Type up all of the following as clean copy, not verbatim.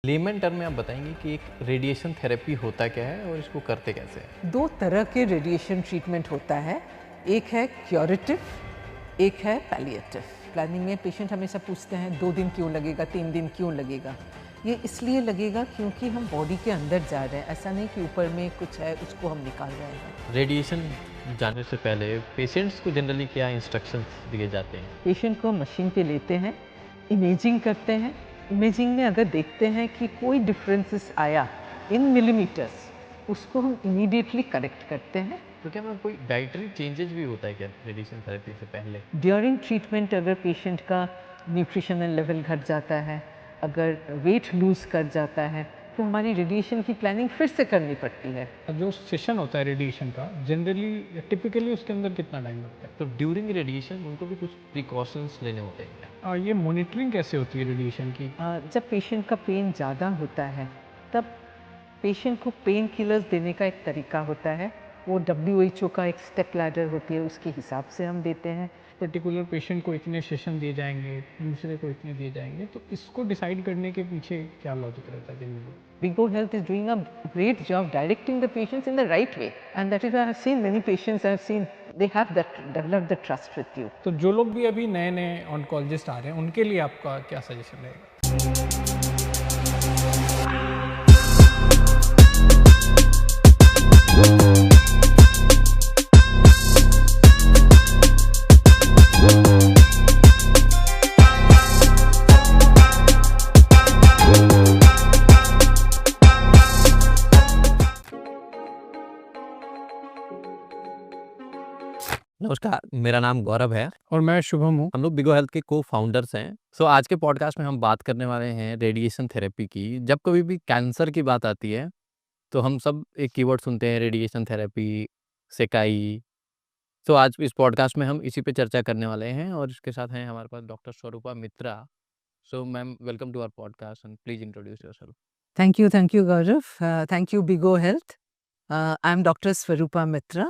Lemon term में आप बताएंगे कि एक रेडिएशन थेरेपी होता क्या है और इसको करते कैसे हैं? दो तरह के रेडिएशन ट्रीटमेंट होता है। एक है क्योरेटिव, एक है पैलिएटिव। प्लानिंग में पेशेंट हमेशा पूछते हैं 2 दिन क्यों लगेगा, 3 दिन क्यों लगेगा। ये इसलिए लगेगा क्योंकि हम बॉडी के अंदर जा रहे हैं, ऐसा नहीं कि ऊपर में कुछ है उसको हम निकाल रहे हैं। रेडिएशन जाने से पहले पेशेंट्स को जनरली क्या इंस्ट्रक्शंस दिए जाते हैं? पेशेंट को मशीन पे लेते हैं, इमेजिंग करते हैं। इमेजिंग में अगर देखते हैं कि कोई डिफरेंसेस आया इन मिलीमीटर्स, उसको हम इमीडिएटली करेक्ट करते हैं। तो क्या मैम कोई डाइटरी चेंजेस भी होता है क्या रेडिएशन थेरेपी से पहले? ड्यूरिंग ट्रीटमेंट अगर पेशेंट का न्यूट्रिशनल लेवल घट जाता है, अगर वेट लूज़ कर जाता है, तो हमारी रेडिएशन की प्लानिंग फिर से करनी पड़ती है। जो सेशन होता है रेडिएशन का जनरली टिपिकली उसके अंदर कितना टाइम लगता है? तो ड्यूरिंग रेडिएशन उनको भी कुछ प्रिकॉशंस लेने होते हैं क्या? ये मॉनिटरिंग कैसे होती है रेडिएशन की? जब पेशेंट का पेन ज़्यादा होता है तब पेशेंट को पेन किलर्स देने का एक तरीका होता है। वो WHO का एक स्टेप लैडर होती है, उसके हिसाब से हम देते हैं। पर्टिकुलर पेशेंट को इतने सेशन दिए जाएंगे, दूसरे को इतने दिए जाएंगे, तो इसको डिसाइड करने के पीछे क्या लॉजिक रहता है generally? Bigo Health is doing a great job directing the patients in the right way, and that is why I have seen many patients. I have seen they have that developed the trust with you. तो जो लोग भी अभी नए नए oncologist आ रहे हैं उनके लिए आपका क्या सजेशन रहेगा? नमस्कार, मेरा नाम गौरव है। और मैं शुभम हूँ। हम लोग बिगो हेल्थ के को फाउंडर्स हैं। आज के पॉडकास्ट में हम बात करने वाले हैं रेडिएशन थेरेपी की। जब कभी भी कैंसर की बात आती है तो हम सब एक कीवर्ड सुनते हैं, रेडिएशन थेरेपी, सेकाई। आज इस पॉडकास्ट में हम इसी पे चर्चा करने वाले हैं और इसके साथ हैं हमारे पास doctor Swarupa Mitra. Ma'am, welcome to our podcast and please introduce yourself. Thank you, Gaurav. Thank you, Bigo Health. I am Dr. Swarupa Mitra.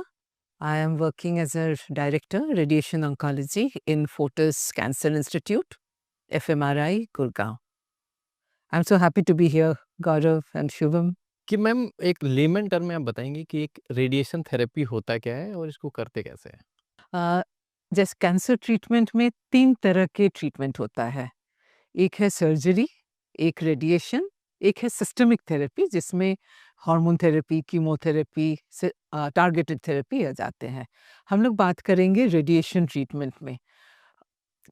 I am working as a director, radiation oncology in Fortis Cancer Institute, FMRI, Gurgaon. I'm so happy to be here, Gaurav and Shubham. कि ma'am एक lemon term में आप बताएंगे कि एक radiation therapy होता क्या है और इसको करते कैसे हैं? जैसे कैंसर ट्रीटमेंट में 3 तरह के ट्रीटमेंट होता है। एक है सर्जरी, एक रेडिएशन, एक है सिस्टमिक थेरेपी जिसमें हार्मोन थेरेपी, कीमोथेरेपी से टारगेटेड थेरेपी आ जाते हैं। हम लोग बात करेंगे रेडिएशन ट्रीटमेंट में।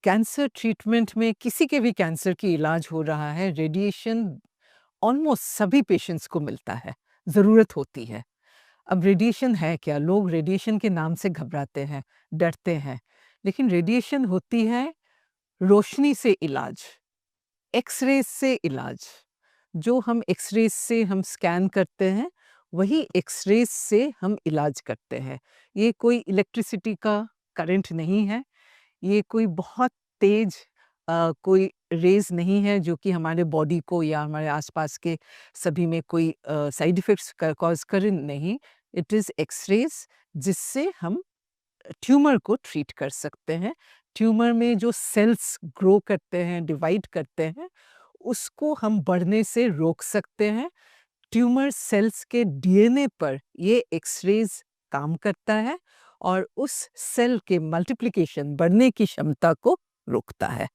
कैंसर ट्रीटमेंट में किसी के भी कैंसर की इलाज हो रहा है, रेडिएशन ऑलमोस्ट सभी पेशेंट्स को मिलता है, ज़रूरत होती है। अब रेडिएशन है क्या? लोग रेडिएशन के नाम से घबराते हैं, डरते हैं, लेकिन रेडिएशन होती है रोशनी से इलाज, एक्स-रेज़ से इलाज। जो हम एक्स-रेज़ से हम स्कैन करते हैं, वही एक्स-रेज़ से हम इलाज करते हैं। ये कोई इलेक्ट्रिसिटी का करंट नहीं है, ये कोई बहुत तेज़ कोई रेज़ नहीं है जो कि हमारे बॉडी को या हमारे आसपास के सभी में कोई साइड इफ़ेक्ट्स कॉज़ करे, नहीं। इट इज़ एक्स-रेज़ जिससे हम ट्यूमर को ट्रीट कर सकते हैं। ट्यूमर में जो सेल्स ग्रो करते हैं, डिवाइड करते हैं, उसको हम बढ़ने से रोक सकते हैं। ट्यूमर सेल्स के डीएनए पर ये एक्स-रेज़ काम करता है और उस सेल के मल्टीप्लिकेशन, बढ़ने की क्षमता को रोकता है।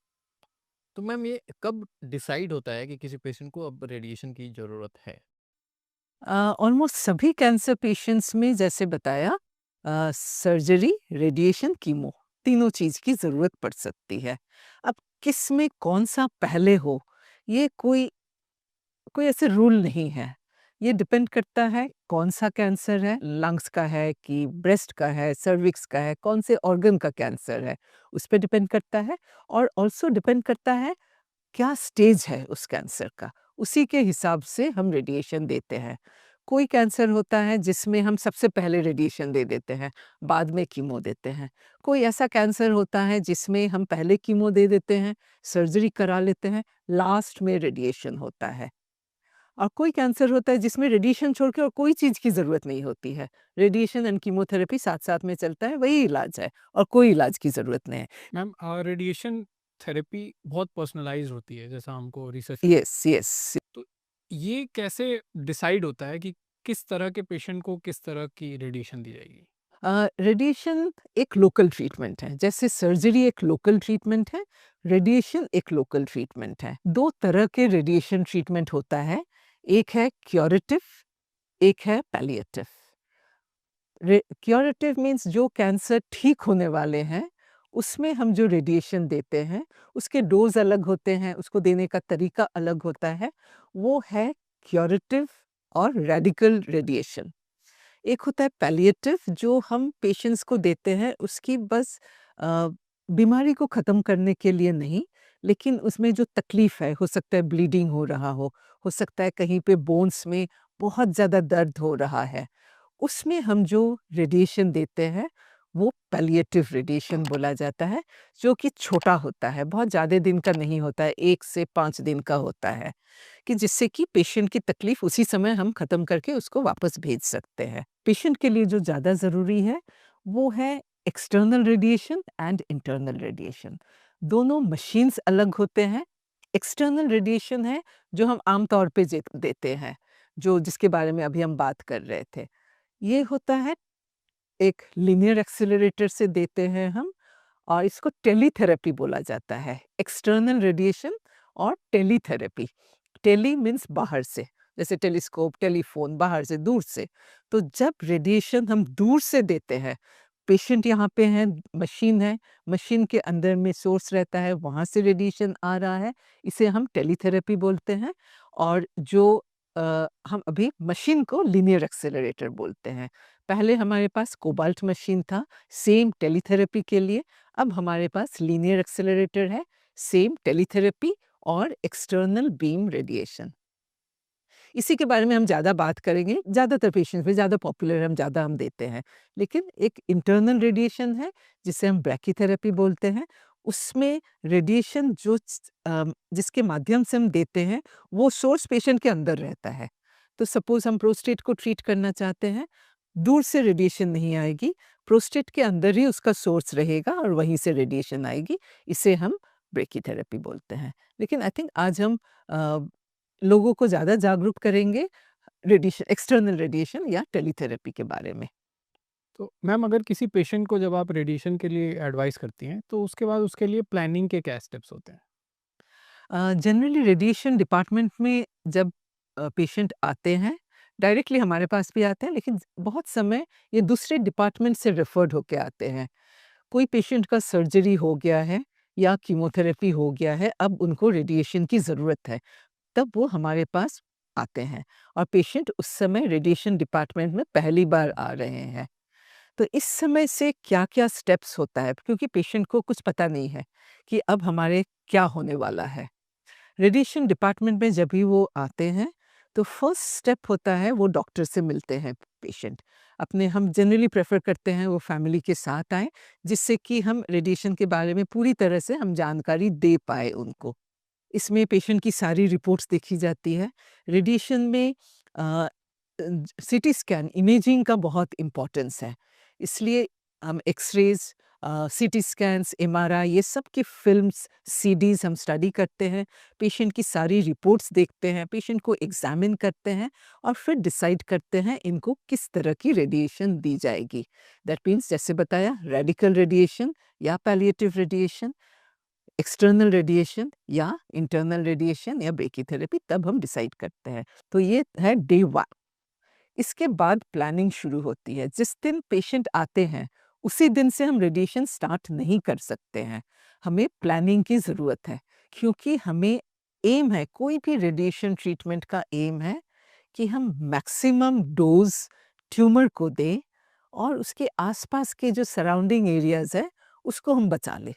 तो मैम, ये कब डिसाइड होता है कि किसी पेशेंट को अब रेडिएशन की ज़रूरत है? ऑलमोस्ट सभी कैंसर पेशेंट्स में जैसे बताया सर्जरी, रेडिएशन, कीमो तीनों चीज़ की ज़रूरत पड़ सकती है। अब किस में कौन-सा पहले हो, ये कोई कोई ऐसे रूल नहीं है। ये डिपेंड करता है कौन-सा कैंसर है, लंग्स का है कि ब्रेस्ट का है, सर्विक्स का है, कौन से ऑर्गन का कैंसर है, उस पे डिपेंड करता है। और ऑल्सो डिपेंड करता है क्या स्टेज है उस कैंसर का, उसी के हिसाब से हम रेडिएशन देते हैं। कोई कैंसर होता है जिसमें हम सबसे पहले रेडिएशन दे देते हैं, बाद में कीमो देते हैं। कोई ऐसा कैंसर होता है जिसमें हम पहले कीमो दे देते हैं, सर्जरी करा लेते हैं, लास्ट में रेडिएशन होता है। और कोई कैंसर होता है जिसमें रेडिएशन छोड़ के और कोई चीज़ की ज़रूरत नहीं होती है। रेडिएशन एंड कीमोथेरेपी साथ-साथ में चलता है, वही इलाज है और कोई इलाज की ज़रूरत नहीं है। मैम रेडिएशन थेरेपी बहुत पर्सनलाइज्ड होती है, जैसा हमको रिसर्च यस यस तो ये कैसे डिसाइड होता है कि किस तरह के पेशेंट को किस तरह की रेडिएशन दी जाएगी? रेडिएशन एक लोकल ट्रीटमेंट है, जैसे सर्जरी एक लोकल ट्रीटमेंट है, रेडिएशन एक लोकल ट्रीटमेंट है। दो तरह के रेडिएशन ट्रीटमेंट होता है, एक है क्योरेटिव, एक है पैलिएटिव। क्योरेटिव मीन्स जो कैंसर ठीक होने वाले हैं उसमें हम जो रेडिएशन देते हैं उसके डोज अलग होते हैं, उसको देने का तरीका अलग होता है, वो है क्योरेटिव और रेडिकल रेडिएशन। एक होता है पैलिएटिव जो हम पेशेंट्स को देते हैं उसकी बस बीमारी को ख़त्म करने के लिए नहीं, लेकिन उसमें जो तकलीफ़ है, हो सकता है ब्लीडिंग हो रहा हो सकता है कहीं पे बोन्स में बहुत ज़्यादा दर्द हो रहा है, उसमें हम जो रेडिएशन देते हैं वो पैलिएटिव रेडिएशन बोला जाता है, जो कि छोटा होता है, बहुत ज़्यादा दिन का नहीं होता है, 1 से 5 दिन का होता है, कि जिससे कि पेशेंट की तकलीफ़ उसी समय हम ख़त्म करके उसको वापस भेज सकते हैं। पेशेंट के लिए जो ज़्यादा ज़रूरी है वो है external radiation and internal radiation. दोनों मशीन्स अलग होते हैं। एक्सटर्नल रेडिएशन है जो हम आम तौर पे देते हैं, जो जिसके बारे में अभी हम बात कर रहे थे। ये होता है एक लीनियर एक्सेलरेटर से देते हैं हम, और इसको टेलीथेरेपी बोला जाता है। एक्सटर्नल रेडिएशन और टेलीथेरेपी। टेली मीन्स बाहर से, जैसे टेलीस्कोप, टेलीफोन, बाहर से, दूर से। तो जब रेडिएशन हम दूर से देते हैं, पेशेंट यहाँ पे हैं, मशीन है, मशीन के अंदर में सोर्स रहता है, वहाँ से रेडिएशन आ रहा है, इसे हम टेलीथेरेपी बोलते हैं। और जो हम अभी मशीन को लीनियर एक्सेलरेटर बोलते हैं। पहले हमारे पास कोबाल्ट मशीन था सेम टेलीथेरेपी के लिए, अब हमारे पास लीनियर एक्सेलरेटर है सेम टेलीथेरेपी और एक्सटर्नल बीम रेडिएशन। इसी के बारे में हम ज़्यादा बात करेंगे, ज़्यादातर पेशेंट्स में ज़्यादा पॉपुलर हम देते हैं। लेकिन एक इंटरनल रेडिएशन है जिसे हम ब्रैकीथेरेपी बोलते हैं, उसमें रेडिएशन जिसके माध्यम से हम देते हैं वो सोर्स पेशेंट के अंदर रहता है। तो सपोज़ हम प्रोस्टेट को ट्रीट करना चाहते हैं, दूर से रेडिएशन नहीं आएगी, प्रोस्टेट के अंदर ही उसका सोर्स रहेगा और वहीं से रेडिएशन आएगी, इसे हम ब्रैकीथेरेपी बोलते हैं। लेकिन आई थिंक आज हम लोगों को ज़्यादा जागरूक करेंगे एक्सटर्नल रेडिएशन या टेलीथेरेपी के बारे में। तो मैम, अगर किसी पेशेंट को जब आप रेडिएशन के लिए एडवाइस करती हैं, तो उसके बाद उसके लिए प्लानिंग के क्या स्टेप्स होते हैं? जनरली रेडिएशन डिपार्टमेंट में जब पेशेंट आते हैं, डायरेक्टली हमारे पास भी आते हैं, लेकिन बहुत समय ये दूसरे डिपार्टमेंट से रेफर्ड होके आते हैं। कोई पेशेंट का सर्जरी हो गया है या कीमोथेरेपी हो गया है, अब उनको रेडिएशन की ज़रूरत है, तब वो हमारे पास आते हैं, और पेशेंट उस समय रेडिएशन डिपार्टमेंट में पहली बार आ रहे हैं। तो इस समय से क्या-क्या स्टेप्स होता है, क्योंकि पेशेंट को कुछ पता नहीं है कि अब हमारे क्या होने वाला है। रेडिएशन डिपार्टमेंट में जब भी वो आते हैं, तो फर्स्ट स्टेप होता है वो डॉक्टर से मिलते हैं पेशेंट। अपने हम जनरली प्रेफ़र करते हैं वो फैमिली के साथ आएँ, जिससे कि हम रेडिएशन के बारे में पूरी तरह से हम जानकारी दे पाएँ उनको। इसमें पेशेंट की सारी रिपोर्ट्स देखी जाती है। रेडिएशन में सीटी स्कैन, इमेजिंग का बहुत इम्पोर्टेंस है। इसलिए हम एक्स-रेज़, सीटी स्कैन्स, एमआरआई, ये सब की फ़िल्म्स, सीडीज़ हम स्टडी करते हैं, पेशेंट की सारी रिपोर्ट्स देखते हैं, पेशेंट को एग्ज़ामिन करते हैं और फिर डिसाइड करते हैं इनको किस तरह की रेडिएशन दी जाएगी। दैट मीन्स जैसे बताया, रेडिकल रेडिएशन या पैलिएटिव रेडिएशन, एक्सटर्नल रेडिएशन या इंटरनल रेडिएशन या ब्रैकीथेरेपी, तब हम डिसाइड करते हैं। तो ये है डे 1। इसके बाद प्लानिंग शुरू होती है। जिस दिन पेशेंट आते हैं, उसी दिन से हम रेडिएशन स्टार्ट नहीं कर सकते हैं। हमें प्लानिंग की ज़रूरत है, क्योंकि हमें एम है, कोई भी रेडिएशन ट्रीटमेंट का एम है कि हम मैक्सिमम डोज़ ट्यूमर को दें और उसके आसपास के जो सराउंडिंग एरियाज़ है, उसको हम बचा लें।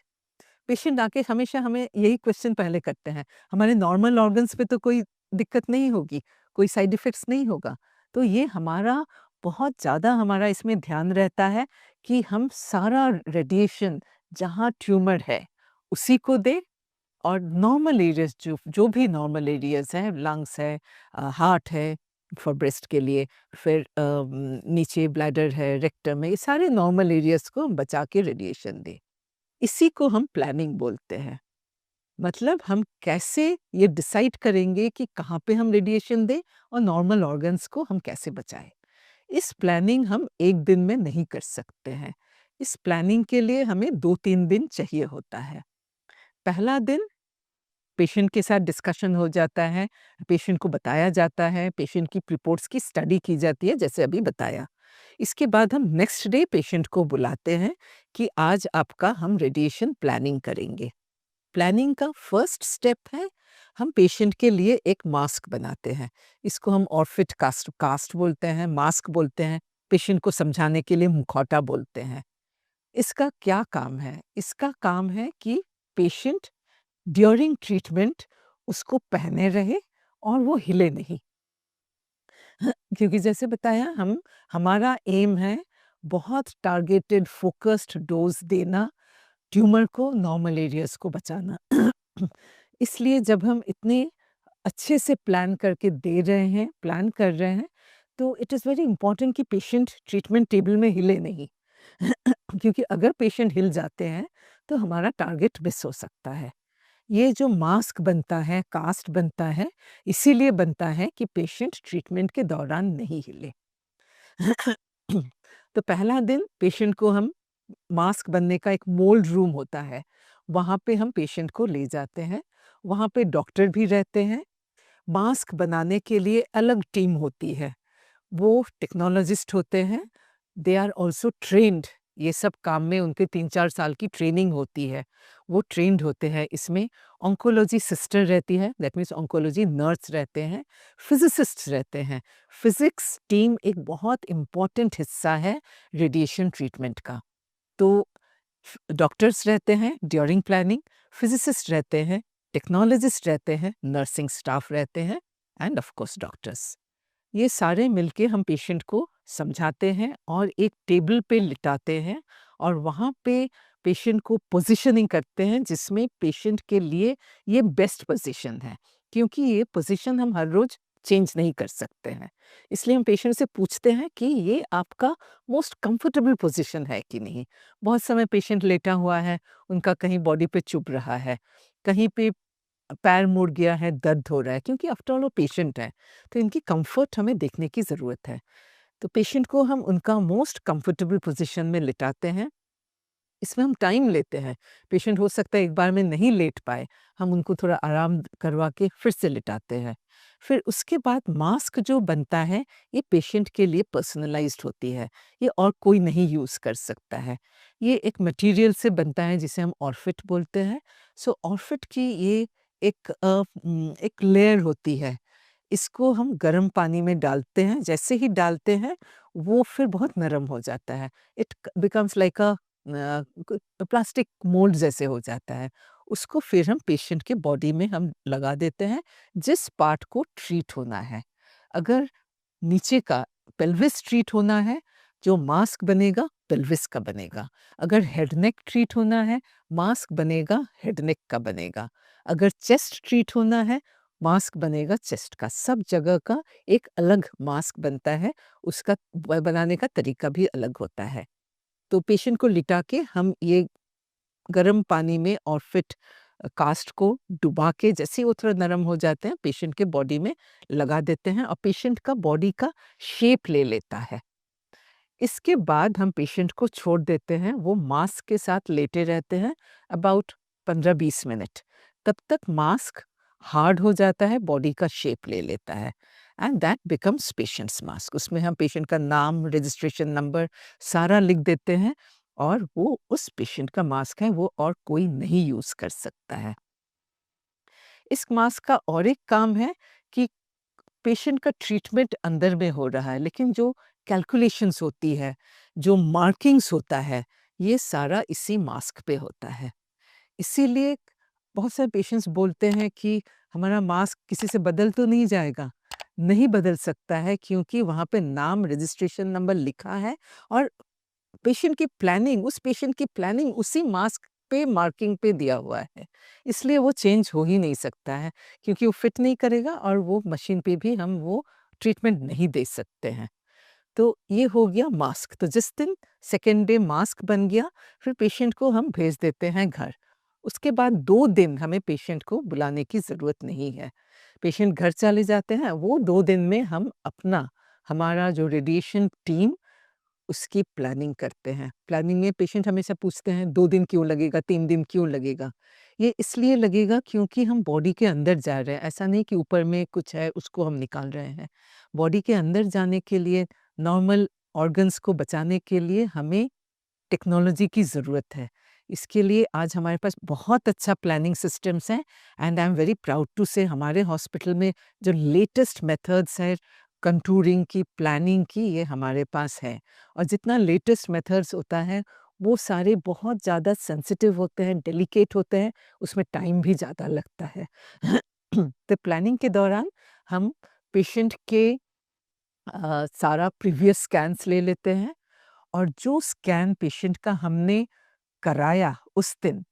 पेशेंट आके हमेशा हमें यही क्वेश्चन पहले करते हैं, हमारे नॉर्मल ऑर्गन्स पे तो कोई दिक्कत नहीं होगी, कोई साइड इफ़ेक्ट्स नहीं होगा। तो ये हमारा बहुत ज़्यादा हमारा इसमें ध्यान रहता है कि हम सारा रेडिएशन जहाँ ट्यूमर है, उसी को दें, और नॉर्मल एरियाज़ जो जो भी नॉर्मल एरियाज़ हैं, लंग्स है, हार्ट है फॉर ब्रेस्ट के लिए, फिर नीचे ब्लैडर है, रेक्टम है, ये सारे नॉर्मल एरियाज़ को हम बचा के रेडिएशन दें। इसी को हम प्लानिंग बोलते हैं। मतलब हम कैसे ये डिसाइड करेंगे कि कहाँ पे हम रेडिएशन दें और नॉर्मल ऑर्गन्स को हम कैसे बचाएं। इस प्लानिंग हम एक दिन में नहीं कर सकते हैं। इस प्लानिंग के लिए हमें 2-3 दिन चाहिए होता है। पहला दिन पेशेंट के साथ डिस्कशन हो जाता है, पेशेंट को बताया जाता है, पेशेंट की रिपोर्ट्स की स्टडी की जाती है जैसे अभी बताया। इसके बाद हम नेक्स्ट डे पेशेंट को बुलाते हैं कि आज आपका हम रेडिएशन प्लानिंग करेंगे। प्लानिंग का फर्स्ट स्टेप है, हम पेशेंट के लिए एक मास्क बनाते हैं। इसको हम ऑर्फिट कास्ट कास्ट बोलते हैं, मास्क बोलते हैं, पेशेंट को समझाने के लिए मुखौटा बोलते हैं। इसका क्या काम है? इसका काम है कि पेशेंट ड्यूरिंग ट्रीटमेंट उसको पहने रहे और वो हिले नहीं। क्योंकि जैसे बताया हमारा एम है बहुत टारगेटेड फोकस्ड डोज देना, ट्यूमर को नॉर्मल एरियाज को बचाना। इसलिए जब हम इतने अच्छे से प्लान करके दे रहे हैं, प्लान कर रहे हैं, तो इट इज़ वेरी इम्पोर्टेंट कि पेशेंट ट्रीटमेंट टेबल में हिले नहीं। क्योंकि अगर पेशेंट हिल जाते हैं तो हमारा टारगेट मिस हो सकता है। ये जो मास्क बनता है, कास्ट बनता है, इसीलिए बनता है कि पेशेंट ट्रीटमेंट के दौरान नहीं हिले। तो पहला दिन पेशेंट को हम मास्क बनने का एक मोल्ड रूम होता है, वहाँ पे हम पेशेंट को ले जाते हैं। वहाँ पे डॉक्टर भी रहते हैं। मास्क बनाने के लिए अलग टीम होती है। वो टेक्नोलॉजिस्ट होते हैं, दे आर ऑल्सो ट्रेन्ड। ये सब काम में उनके 3-4 साल की ट्रेनिंग होती है। वो ट्रेन्ड होते हैं इसमें। ऑन्कोलॉजी सिस्टर रहती है, दैट मीन्स ऑन्कोलॉजी नर्स रहते हैं, फिज़िसिस्ट रहते हैं। फिज़िक्स टीम एक बहुत इम्पोर्टेंट हिस्सा है रेडिएशन ट्रीटमेंट का। तो डॉक्टर्स रहते हैं ड्यूरिंग प्लानिंग, फिज़िसिस्ट रहते हैं, टेक्नोलॉजिस्ट रहते हैं, नर्सिंग स्टाफ रहते हैं एंड ऑफ कोर्स डॉक्टर्स। ये सारे मिलके हम पेशेंट को समझाते हैं और एक टेबल पे लिटाते हैं और वहाँ पे पेशेंट को पोजीशनिंग करते हैं जिसमें पेशेंट के लिए ये बेस्ट पोजीशन है, क्योंकि ये पोजीशन हम हर रोज चेंज नहीं कर सकते हैं। इसलिए हम पेशेंट से पूछते हैं कि ये आपका मोस्ट कंफर्टेबल पोजीशन है कि नहीं। बहुत समय पेशेंट लेटा हुआ है, उनका कहीं बॉडी पे चुभ रहा है, कहीं पे पैर मुड़ गया है, दर्द हो रहा है, क्योंकि आफ्टर ऑल वो पेशेंट है, तो इनकी कंफर्ट हमें देखने की ज़रूरत है। तो पेशेंट को हम उनका मोस्ट कंफर्टेबल पोजीशन में लिटाते हैं। इसमें हम टाइम लेते हैं। पेशेंट हो सकता है एक बार में नहीं लेट पाए, हम उनको थोड़ा आराम करवा के फिर से लिटाते हैं। फिर उसके बाद मास्क जो बनता है, ये पेशेंट के लिए पर्सनलाइज़्ड होती है, ये और कोई नहीं यूज़ कर सकता है। ये एक मटेरियल से बनता है जिसे हम ऑर्फिट बोलते हैं। सो ऑर्फिट की ये एक लेयर होती है। इसको हम गर्म पानी में डालते हैं, जैसे ही डालते हैं वो फिर बहुत नरम हो जाता है। It becomes like a plastic mould जैसे हो जाता है। उसको फिर हम पेशेंट के बॉडी में हम लगा देते हैं जिस पार्ट को ट्रीट होना है। अगर नीचे का पेल्विस ट्रीट होना है, जो मास्क बनेगा पेल्विस का बनेगा। अगर हेड नेक ट्रीट होना है, मास्क बनेगा हेड नेक का बनेगा। अगर चेस्ट ट्रीट होना है, मास्क बनेगा चेस्ट का। सब जगह का एक अलग मास्क बनता है, उसका बनाने का तरीका भी अलग होता है। तो पेशेंट को लिटा के हम ये गर्म पानी में ऑर्फिट कास्ट को डुबा के जैसे ही वो थोड़ा नरम हो जाते हैं, पेशेंट के बॉडी में लगा देते हैं और पेशेंट का बॉडी का शेप ले लेता है। इसके बाद हम पेशेंट को छोड़ देते हैं, वो मास्क के साथ लेटे रहते हैं अबाउट 15-20 मिनट। तब तक मास्क हार्ड हो जाता है, बॉडी का शेप ले लेता है and that becomes patients mask. उसमें हम पेशेंट का नाम, रजिस्ट्रेशन नंबर सारा लिख देते हैं और वो उस पेशेंट का मास्क है, वो और कोई नहीं यूज़ कर सकता है। इस मास्क का और एक काम है कि पेशेंट का ट्रीटमेंट अंदर में हो रहा है, लेकिन जो कैलकुलेशंस होती है, जो मार्किंग्स होता है, ये सारा इसी मास्क पे होता है। इसीलिए बहुत सारे पेशेंट्स बोलते हैं कि हमारा मास्क किसी से बदल तो नहीं जाएगा? नहीं बदल सकता है, क्योंकि वहाँ पे नाम, रजिस्ट्रेशन नंबर लिखा है और पेशेंट की प्लानिंग, उस पेशेंट की प्लानिंग उसी मास्क पे मार्किंग पे दिया हुआ है। इसलिए वो चेंज हो ही नहीं सकता है, क्योंकि वो फिट नहीं करेगा और वो मशीन पे भी हम वो ट्रीटमेंट नहीं दे सकते हैं। तो ये हो गया मास्क। तो जिस दिन सेकंड डे मास्क बन गया, फिर पेशेंट को हम भेज देते हैं घर। उसके बाद 2 दिन हमें पेशेंट को बुलाने की ज़रूरत नहीं है। पेशेंट घर चले जाते हैं, वो 2 दिन में हम हमारा जो रेडिएशन टीम उसकी प्लानिंग करते हैं। प्लानिंग में पेशेंट हमेशा पूछते हैं 2 दिन क्यों लगेगा, 3 दिन क्यों लगेगा? ये इसलिए लगेगा क्योंकि हम बॉडी के अंदर जा रहे हैं, ऐसा नहीं कि ऊपर में कुछ है उसको हम निकाल रहे हैं। बॉडी के अंदर जाने के लिए, नॉर्मल ऑर्गन्स को बचाने के लिए हमें टेक्नोलॉजी की ज़रूरत है। इसके लिए आज हमारे पास बहुत अच्छा प्लानिंग सिस्टम्स हैं and I am very proud to say हमारे हॉस्पिटल में जो लेटेस्ट मेथड्स है कंटूरिंग की, प्लानिंग की, ये हमारे पास है। और जितना लेटेस्ट मेथड्स होता है वो सारे बहुत ज़्यादा सेंसिटिव होते हैं, डेलिकेट होते हैं, उसमें टाइम भी ज़्यादा लगता है। तो प्लानिंग के दौरान हम पेशेंट के सारा प्रीवियस स्कैन्स ले लेते हैं और जो स्कैन पेशेंट का हमने कराया उस दिन,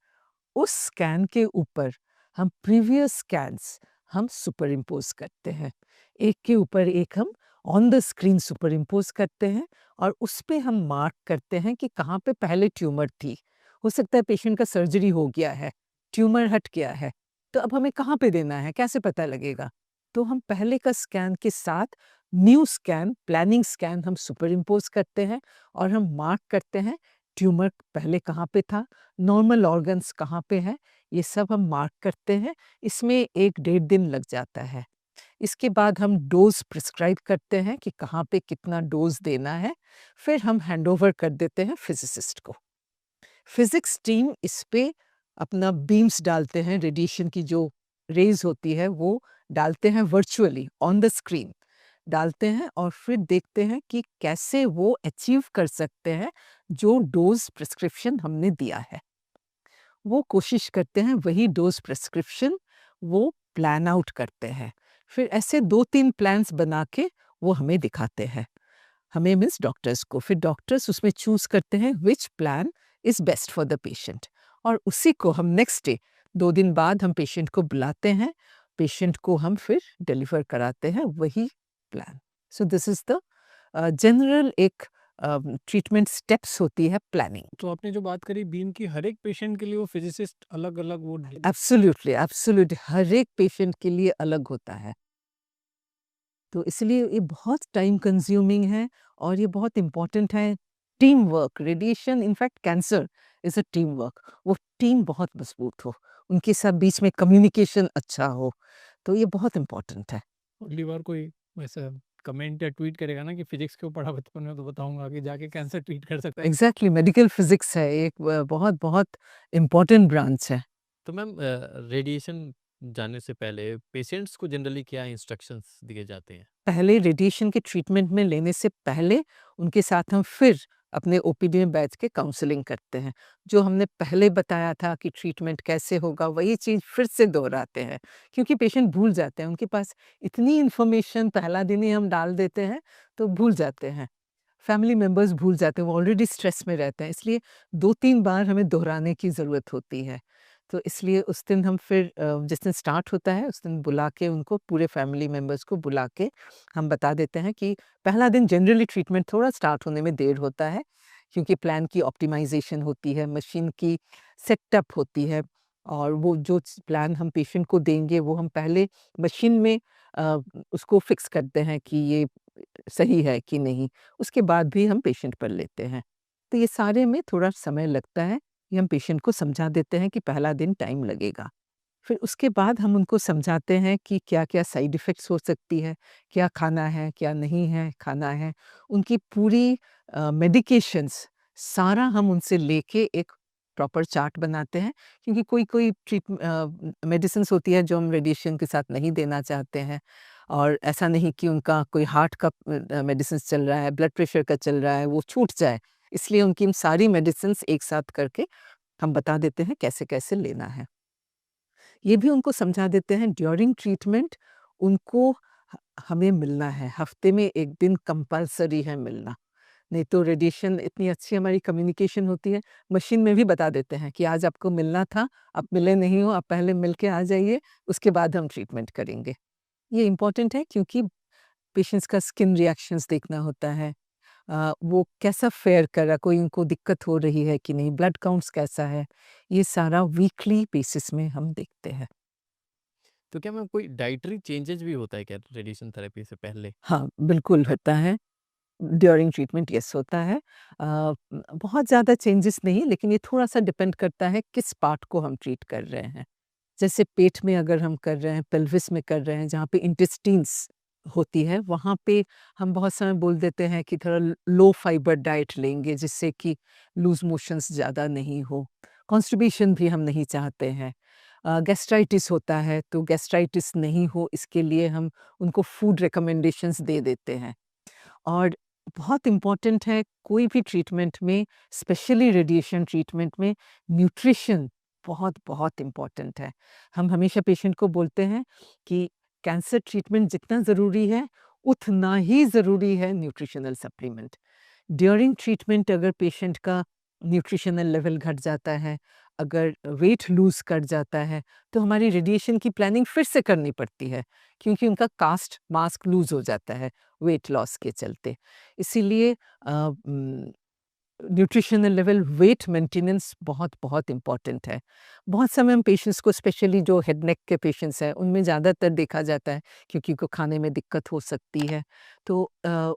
उस स्कैन के ऊपर हम प्रीवियस स्कैन्स हम सुपर इम्पोज करते हैं। एक के ऊपर एक हम on the screen super impose करते हैं और उस पे हम मार्क करते हैं कि कहाँ पे पहले ट्यूमर थी। हो सकता है पेशेंट का सर्जरी हो गया है, ट्यूमर हट गया है, तो अब हमें कहाँ पे देना है, कैसे पता लगेगा? तो हम पहले का स्कैन के साथ न्यू स्कैन, प्लानिंग स्कैन हम सुपर इम्पोज करते हैं और हम मार्क करते हैं ट्यूमर पहले कहाँ पे था, नॉर्मल ऑर्गन्स कहाँ पे है, ये सब हम मार्क करते हैं। इसमें 1 डेढ़ दिन लग जाता है। इसके बाद हम डोज प्रिस्क्राइब करते हैं कि कहाँ पे कितना डोज देना है, फिर हम हैंडओवर कर देते हैं फिजिसिस्ट को। फिजिक्स टीम इस पे अपना बीम्स डालते हैं, रेडिएशन की जो रेज होती है वो डालते हैं वर्चुअली ऑन द स्क्रीन डालते हैं और फिर देखते हैं कि कैसे वो अचीव कर सकते हैं जो डोज प्रिस्क्रिप्शन हमने दिया है। वो कोशिश करते हैं वही डोज प्रिस्क्रिप्शन वो प्लान आउट करते हैं। फिर ऐसे 2-3 प्लान्स बना के वो हमें दिखाते हैं, हमें मीन्स डॉक्टर्स को। फिर डॉक्टर्स उसमें चूज़ करते हैं विच plan is best for the patient और उसी को हम नेक्स्ट डे 2 दिन बाद हम पेशेंट को बुलाते हैं, पेशेंट को हम फिर डिलीवर कराते हैं वही plan. So this is the general एक ट्रीटमेंट स्टेप्स होती है प्लानिंग। तो आपने जो बात करी बीम की, हर एक पेशेंट के लिए वो फिजिसिस्ट अलग-अलग वो एब्सोल्युटली, एब्सोल्युटली हर एक पेशेंट के लिए अलग होता है। तो इसलिए ये बहुत टाइम कंज्यूमिंग है और ये बहुत इम्पोर्टेंट है। Team work, radiation in fact cancer is a team work. वो टीम बहुत मजबूत हो, उनके साथ बीच में कम्युनिकेशन अच्छा हो, तो ये बहुत इम्पोर्टेंट है। अगली बार कोई वैसा कमेंट या ट्वीट करेगा ना कि फिजिक्स क्यों पढ़ा बचपन में, तो बताऊंगा कि जाके कैंसर ट्रीट कर सकता है। एग्जैक्टली, मेडिकल फिजिक्स है एक बहुत बहुत इम्पोर्टेंट ब्रांच है। तो मैम रेडिएशन जाने से पहले पेशेंट्स को जनरली क्या इंस्ट्रक्शंस दिए जाते हैं? पहले रेडिएशन के ट्रीटमेंट में लेने से पहले उनके साथ हम फिर अपने ओपीडी में बैठ के काउंसलिंग करते हैं। जो हमने पहले बताया था कि ट्रीटमेंट कैसे होगा वही चीज़ फिर से दोहराते हैं, क्योंकि पेशेंट भूल जाते हैं, उनके पास इतनी इन्फॉर्मेशन पहला दिन ही हम डाल देते हैं तो भूल जाते हैं। फैमिली मेंबर्स भूल जाते हैं, वो ऑलरेडी स्ट्रेस में रहते हैं, इसलिए 2-3 बार हमें दोहराने की ज़रूरत होती है। तो इसलिए उस दिन हम फिर जिस दिन स्टार्ट होता है उस दिन बुला के उनको, पूरे फैमिली मेंबर्स को बुला के हम बता देते हैं कि पहला दिन जनरली ट्रीटमेंट थोड़ा स्टार्ट होने में देर होता है, क्योंकि प्लान की ऑप्टिमाइज़ेशन होती है, मशीन की सेटअप होती है और वो जो प्लान हम पेशेंट को देंगे वो हम पहले मशीन में अ, उसको फिक्स करते हैं कि ये सही है कि नहीं, उसके बाद भी हम पेशेंट पर लेते हैं। तो ये सारे में थोड़ा समय लगता है, ये हम पेशेंट को समझा देते हैं कि पहला दिन टाइम लगेगा। फिर उसके बाद हम उनको समझाते हैं कि क्या-क्या साइड इफ़ेक्ट्स हो सकती है, क्या खाना है, क्या नहीं है खाना है। उनकी पूरी मेडिकेशंस सारा हम उनसे लेके एक प्रॉपर चार्ट बनाते हैं, क्योंकि कोई-कोई मेडिसिन्स होती है जो हम रेडिएशन के साथ नहीं देना चाहते हैं और ऐसा नहीं कि उनका कोई हार्ट का मेडिसिन्स चल रहा है, ब्लड प्रेशर का चल रहा है, वो छूट जाए। इसलिए उनकी हम सारी मेडिसिन्स एक साथ करके हम बता देते हैं कैसे-कैसे लेना है। ये भी उनको समझा देते हैं ड्यूरिंग ट्रीटमेंट उनको हमें मिलना है, हफ्ते में 1 दिन कंपल्सरी है मिलना। नहीं तो रेडिएशन इतनी अच्छी हमारी कम्युनिकेशन होती है, मशीन में भी बता देते हैं कि आज आपको मिलना था, आप मिले नहीं हो, आप पहले मिल के आ जाइए, उसके बाद हम ट्रीटमेंट करेंगे। ये इम्पोर्टेंट है क्योंकि पेशेंट्स का स्किन रिएक्शंस देखना होता है, वो कैसा फेयर कर रहा, कोई उनको दिक्कत हो रही है कि नहीं, ब्लड काउंट्स कैसा है, ये सारा वीकली बेसिस में हम देखते हैं। तो क्या मैम कोई डाइटरी चेंजेस भी होता है क्या रेडिएशन थेरेपी से पहले? हाँ, बिल्कुल होता है। ड्यूरिंग ट्रीटमेंट यस होता है। बहुत ज़्यादा चेंजेस नहीं, लेकिन ये थोड़ा-सा डिपेंड करता है किस पार्ट को हम ट्रीट कर रहे हैं। जैसे पेट में अगर हम कर रहे हैं, पेल्विस में कर रहे हैं, जहाँ पे इंटेस्टाइन्स होती है, वहाँ पे हम बहुत समय बोल देते हैं कि थोड़ा लो फाइबर डाइट लेंगे, जिससे कि लूज़ मोशंस ज़्यादा नहीं हो। कॉन्स्टिपेशन भी हम नहीं चाहते हैं। गैस्ट्राइटिस होता है, तो गैस्ट्राइटिस नहीं हो, इसके लिए हम उनको फूड रिकमेंडेशंस दे देते हैं। और बहुत इम्पोर्टेंट है कोई भी ट्रीटमेंट में, स्पेशली रेडिएशन ट्रीटमेंट में, न्यूट्रिशन बहुत बहुत इम्पोर्टेंट है। हम हमेशा पेशेंट को बोलते हैं कि कैंसर ट्रीटमेंट जितना ज़रूरी है, उतना ही ज़रूरी है न्यूट्रिशनल सप्लीमेंट। ड्यूरिंग ट्रीटमेंट अगर पेशेंट का न्यूट्रिशनल लेवल घट जाता है, अगर वेट लूज़ कर जाता है, तो हमारी रेडिएशन की प्लानिंग फिर से करनी पड़ती है, क्योंकि उनका कास्ट मास्क लूज़ हो जाता है वेट लॉस के चलते। इसीलिए न्यूट्रिशनल लेवल, वेट मेंटेनेंस बहुत बहुत इम्पॉर्टेंट है। बहुत समय हम पेशेंट्स को, स्पेशली जो हेड नेक के पेशेंट्स हैं, उनमें ज़्यादातर देखा जाता है क्योंकि उनको खाने में दिक्कत हो सकती है। तो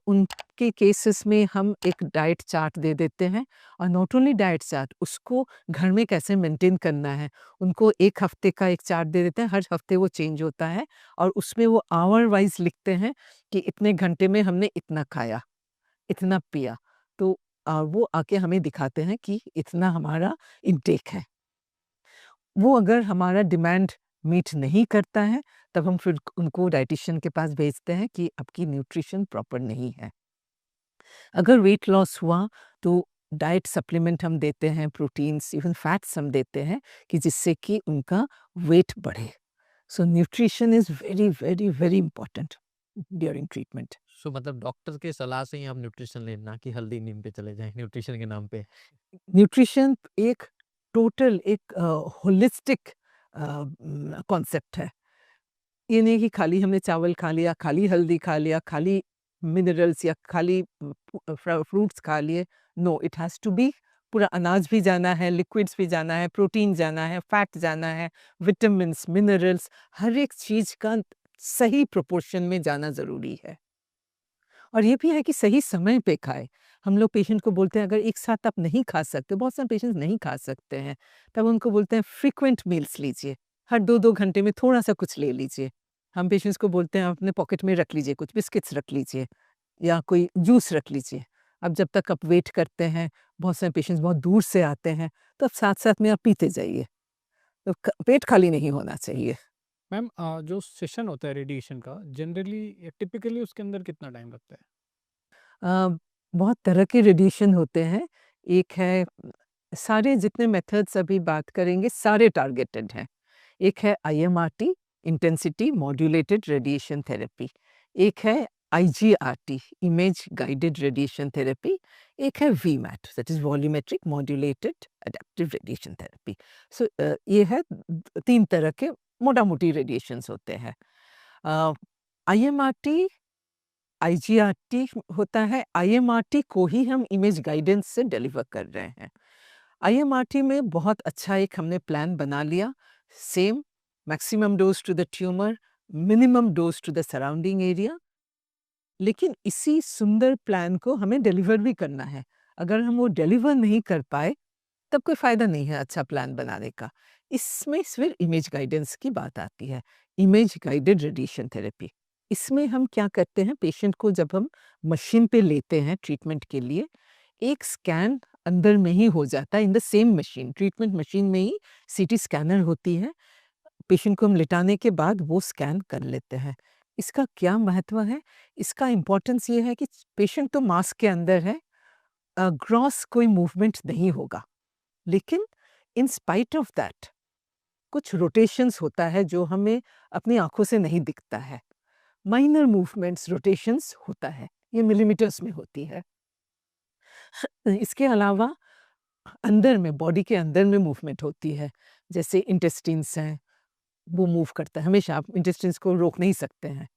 उनके केसेस में हम एक डाइट चार्ट दे देते हैं, और नॉट ओनली डाइट चार्ट, उसको घर में कैसे मेंटेन करना है, उनको 1 हफ्ते का एक चार्ट दे देते हैं, हर हफ्ते वो चेंज होता है, और उसमें वो आवर वाइज़ लिखते हैं कि इतने घंटे में हमने इतना खाया, इतना पिया। तो वो आके हमें दिखाते हैं कि इतना हमारा इनटेक है। वो अगर हमारा डिमांड मीट नहीं करता है, तब हम फिर उनको डायटीशियन के पास भेजते हैं कि आपकी न्यूट्रिशन प्रॉपर नहीं है। अगर वेट लॉस हुआ, तो डाइट सप्लीमेंट हम देते हैं, प्रोटीन्स, इवन फैट्स हम देते हैं, कि जिससे कि उनका वेट बढ़े। So nutrition is very, very, very important during treatment. So मतलब डॉक्टर के सलाह से ही आप न्यूट्रिशन लें, ना कि हल्दी नीम पे चले जाएँ न्यूट्रिशन के नाम पे। न्यूट्रिशन एक टोटल, एक होलिस्टिक कॉन्सेप्ट है। ये नहीं कि खाली हमने चावल खा लिया, खाली हल्दी खा लिया, खाली मिनरल्स या खाली फ्रूट्स खा लिए। No, it has to be पूरा, अनाज भी जाना है, लिक्विड्स भी जाना है, प्रोटीन जाना है, फैट जाना है, विटामिन्स, मिनरल्स, हर एक चीज़ का सही प्रोपोर्शन में जाना ज़रूरी है। और ये भी है कि सही समय पे खाएँ। हम लोग पेशेंट को बोलते हैं, अगर एक साथ आप नहीं खा सकते, बहुत सारे पेशेंट्स नहीं खा सकते हैं, तब उनको बोलते हैं फ्रीक्वेंट मील्स लीजिए। हर 2-2 घंटे में थोड़ा-सा कुछ ले लीजिए। हम पेशेंट्स को बोलते हैं, आप अपने पॉकेट में रख लीजिए, कुछ बिस्किट्स रख लीजिए या कोई जूस रख लीजिए। अब जब तक आप वेट करते हैं, बहुत सारे पेशेंट्स बहुत दूर से आते हैं, तो आप साथ-साथ में आप पीते जाइए। तो क पेट खाली नहीं होना चाहिए। मैम जो सेशन होता है रेडिएशन का जनरली टिपिकली उसके अंदर कितना टाइम लगता है? बहुत तरह के रेडिएशन होते हैं। एक है, सारे जितने मेथड्स अभी बात करेंगे सारे टारगेटेड हैं। एक है IMRT, intensity modulated radiation therapy. एक है IGRT, image guided radiation therapy. एक है VMAT, that is volumetric modulated adaptive radiation therapy. So ये है 3 तरह के मोटा-मोटी रेडिएशंस होते हैं। आईएमआरटी, आईजीआरटी होता है, आईएमआरटी को ही हम इमेज गाइडेंस से डिलीवर कर रहे हैं। आईएमआरटी में बहुत अच्छा एक हमने प्लान बना लिया, same maximum dose to the tumour, minimum dose to the surrounding area, लेकिन इसी सुंदर प्लान को हमें डिलीवर भी करना है। अगर हम वो डिलीवर नहीं कर पाए, तब कोई फ़ायदा नहीं है अच्छा प्लान बनाने का। इसमें फिर इमेज गाइडेंस की बात आती है, इमेज गाइडेड रेडिएशन थेरेपी। इसमें हम क्या करते हैं, पेशेंट को जब हम मशीन पे लेते हैं ट्रीटमेंट के लिए, एक स्कैन अंदर में ही हो जाता है, in the same machine, treatment machine में ही सीटी स्कैनर होती है। पेशेंट को हम लिटाने के बाद वो स्कैन कर लेते हैं। इसका क्या महत्व है? इसका इम्पोर्टेंस ये है कि पेशेंट तो मास्क के अंदर है, ग्रॉस कोई मूवमेंट नहीं होगा। लेकिन इन स्पाइट ऑफ दैट कुछ रोटेशंस होता है जो हमें अपनी आँखों से नहीं दिखता है। माइनर मूवमेंट्स, रोटेशंस होता है, ये मिलीमीटर्स में होती है। इसके अलावा अंदर में, बॉडी के अंदर में मूवमेंट होती है, जैसे इंटेस्टाइन्स हैं, वो मूव करता है, हमेशा आप इंटेस्टाइन्स को रोक नहीं सकते हैं।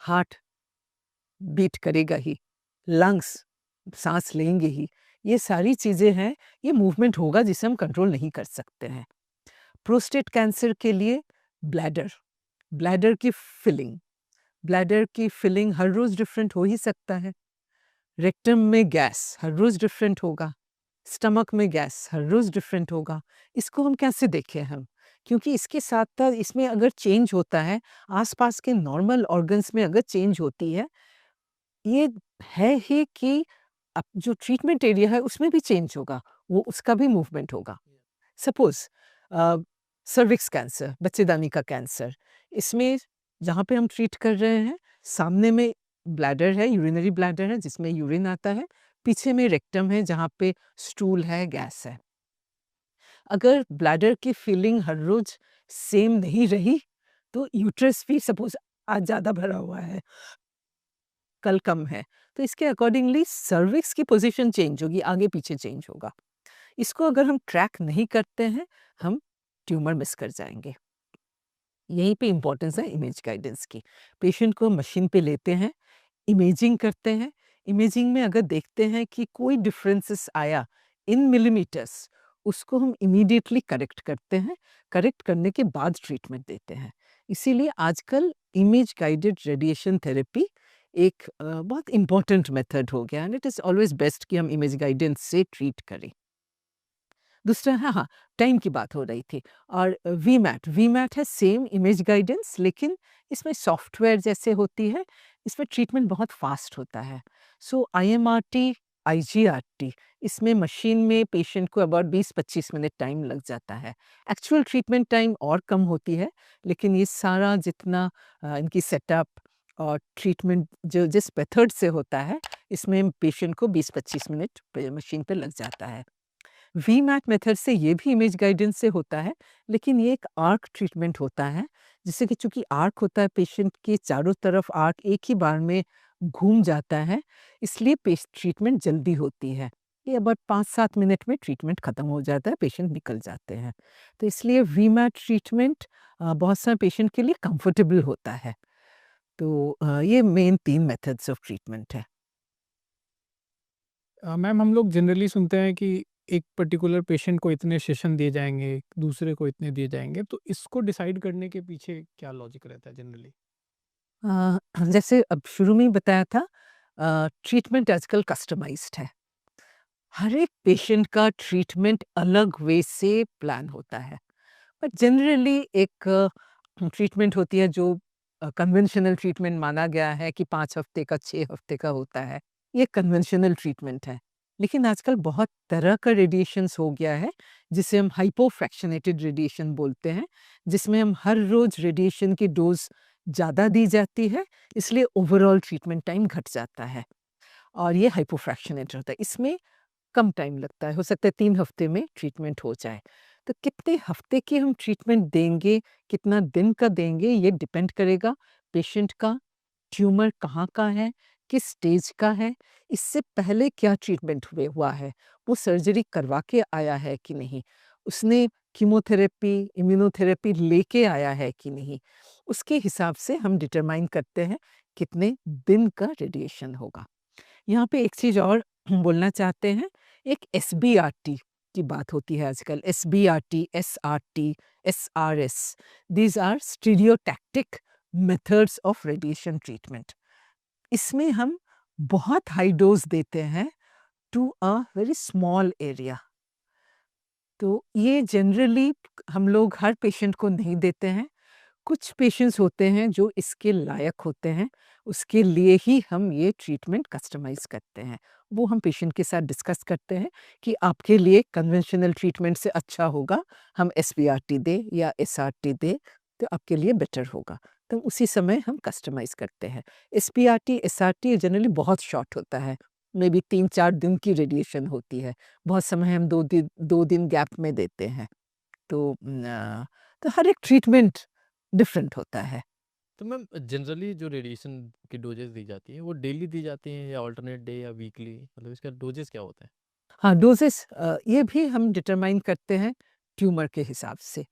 हार्ट बीट करेगा ही, लंग्स सांस लेंगे ही, ये सारी चीज़ें हैं, ये मूवमेंट होगा जिसे हम कंट्रोल नहीं कर सकते हैं। प्रोस्टेट कैंसर के लिए ब्लैडर, ब्लैडर की फिलिंग, ब्लैडर की फिलिंग हर रोज़ डिफरेंट हो ही सकता है। रेक्टम में गैस हर रोज़ डिफरेंट होगा, स्टमक में गैस हर रोज़ डिफरेंट होगा। इसको हम कैसे देखें हम? क्योंकि इसके साथ-साथ इसमें अगर चेंज होता है, आस-पास के नॉर्मल ऑर्गन्स में अगर चेंज होती है, ये है ही कि अब जो ट्रीटमेंट एरिया है उसमें भी चेंज होगा, वो उसका भी मूवमेंट होगा। सपोज़ सर्विक्स कैंसर, बच्चेदानी का कैंसर, इसमें जहाँ पे हम ट्रीट कर रहे हैं, सामने में ब्लैडर है, यूरिनरी ब्लैडर है जिसमें यूरिन आता है, पीछे में रेक्टम है जहाँ पे स्टूल है, गैस है। अगर ब्लैडर की फीलिंग हर रोज़ सेम नहीं रही, तो यूट्रस भी सपोज़ आज ज़्यादा भरा हुआ है, कल कम है, तो इसके अकॉर्डिंगली सर्विक्स की पोज़ीशन चेंज होगी, आगे-पीछे चेंज होगा। इसको अगर हम ट्रैक नहीं करते हैं, हम ट्यूमर मिस कर जाएँगे। यहीं पे इम्पोर्टेंस है इमेज गाइडेंस की। पेशेंट को मशीन पे लेते हैं, इमेजिंग करते हैं। इमेजिंग में अगर देखते हैं कि कोई डिफरेंसेस आया इन मिलीमीटर्स, उसको हम इमीडिएटली करेक्ट करते हैं। करेक्ट करने के बाद ट्रीटमेंट देते हैं। इसीलिए आजकल इमेज गाइडेड रेडिएशन थेरेपी एक बहुत इम्पोर्टेंट मेथड हो गया and it is always best कि हम इमेज गाइडेंस से ट्रीट करें। दूसरा हाँ, हाँ, टाइम की बात हो रही थी और वीमैट है सेम इमेज गाइडेंस लेकिन इसमें सॉफ्टवेयर जैसे होती है, इसमें ट्रीटमेंट बहुत फास्ट होता है। सो आईएमआरटी, आईजीआरटी इसमें मशीन में पेशेंट को अबाउट 20-25 मिनट टाइम लग जाता है। एक्चुअल ट्रीटमेंट टाइम और कम होती है, लेकिन ये सारा जितना इनकी सेटअप और ट्रीटमेंट जो जिस मेथड से होता है, इसमें पेशेंट को 20-25 मिनट पे मशीन पे लग जाता है। वीमैट मेथड से ये भी इमेज गाइडेंस से होता है, लेकिन ये एक आर्क ट्रीटमेंट होता है, जिससे कि चूँकि आर्क होता है पेशेंट के चारों तरफ आर्क एक ही बार में घूम जाता है, इसलिए ट्रीटमेंट जल्दी होती है। ये अबाउट 5-7 मिनट में ट्रीटमेंट खत्म हो जाता है, पेशेंट निकल जाते हैं। तो इसलिए वीमैट ट्रीटमेंट बहुत सारे पेशेंट के लिए कंफर्टेबल होता है। तो ये मेन 3 मेथड्स ऑफ ट्रीटमेंट है। मैम हम लोग जनरली सुनते हैं कि एक पर्टिकुलर पेशेंट को इतने सेशन दिए जाएँगे, दूसरे को इतने दिए जाएँगे, तो इसको डिसाइड करने के पीछे क्या लॉजिक रहता है जनरली? जैसे अब शुरू में ही बताया था ट्रीटमेंट आजकल कस्टमाइज्ड है। हर एक पेशेंट का ट्रीटमेंट अलग वे से प्लान होता है। बट जनरली एक ट्रीटमेंट होती है जो कन्वेंशनल ट्रीटमेंट माना गया है कि 5 हफ्ते का, 6 हफ्ते का होता है। ये कन्वेंशनल ट्रीटमेंट है। लेकिन आजकल बहुत तरह का रेडिएशंस हो गया है, जिसे हम हाइपोफ्रैक्शनेटेड रेडिएशन बोलते हैं, जिसमें हम हर रोज़ रेडिएशन की डोज़ ज़्यादा दी जाती है, इसलिए ओवरऑल ट्रीटमेंट टाइम घट जाता है और ये हाइपोफ्रैक्शनेटेड होता है। इसमें कम टाइम लगता है, हो सकता है 3 हफ्ते में ट्रीटमेंट हो जाए। तो कितने हफ्ते की हम ट्रीटमेंट देंगे, कितना दिन का देंगे, ये डिपेंड करेगा पेशेंट का, ट्यूमर कहाँ का है, किस स्टेज का है, इससे पहले क्या ट्रीटमेंट हुआ है, वो सर्जरी करवा के आया है कि नहीं, उसने कीमोथेरेपी, इम्यूनोथेरेपी लेके आया है कि नहीं, उसके हिसाब से हम डिटरमाइन करते हैं कितने दिन का रेडिएशन होगा। यहाँ पे एक चीज़ और बोलना चाहते हैं, एक एसबीआरटी की बात होती है आजकल, SBRT, SRT, SRS, these are stereotactic methods of radiation treatment. इसमें हम बहुत हाई डोज़ देते हैं to a very small area. तो ये जनरली हम लोग हर पेशेंट को नहीं देते हैं। कुछ पेशेंट्स होते हैं जो इसके लायक होते हैं, उसके लिए ही हम ये ट्रीटमेंट कस्टमाइज़ करते हैं। वो हम पेशेंट के साथ डिस्कस करते हैं कि आपके लिए कन्वेंशनल ट्रीटमेंट से अच्छा होगा, हम एसबीआरटी दें या एसआरटी दें, तो आपके लिए बेटर होगा। तो उसी समय हम कस्टमाइज़ करते हैं। एसबीआरटी, एसआरटी जनरली बहुत शॉर्ट होता है, मेबी 3-4 दिन की रेडिएशन होती है। बहुत समय हम 2 दिन गैप में देते हैं। तो तो हर एक ट्रीटमेंट डिफरेंट होता है। तो मैम जनरली जो रेडिएशन की डोजेज़ दी जाती है, वो डेली दी जाती हैं या अल्टरनेट डे या वीकली? मतलब इसका डोजेज़ क्या होता है? हाँ, डोज़ेस ये भी हम डिटरमाइन करते हैं ट्यूमर के हिसाब से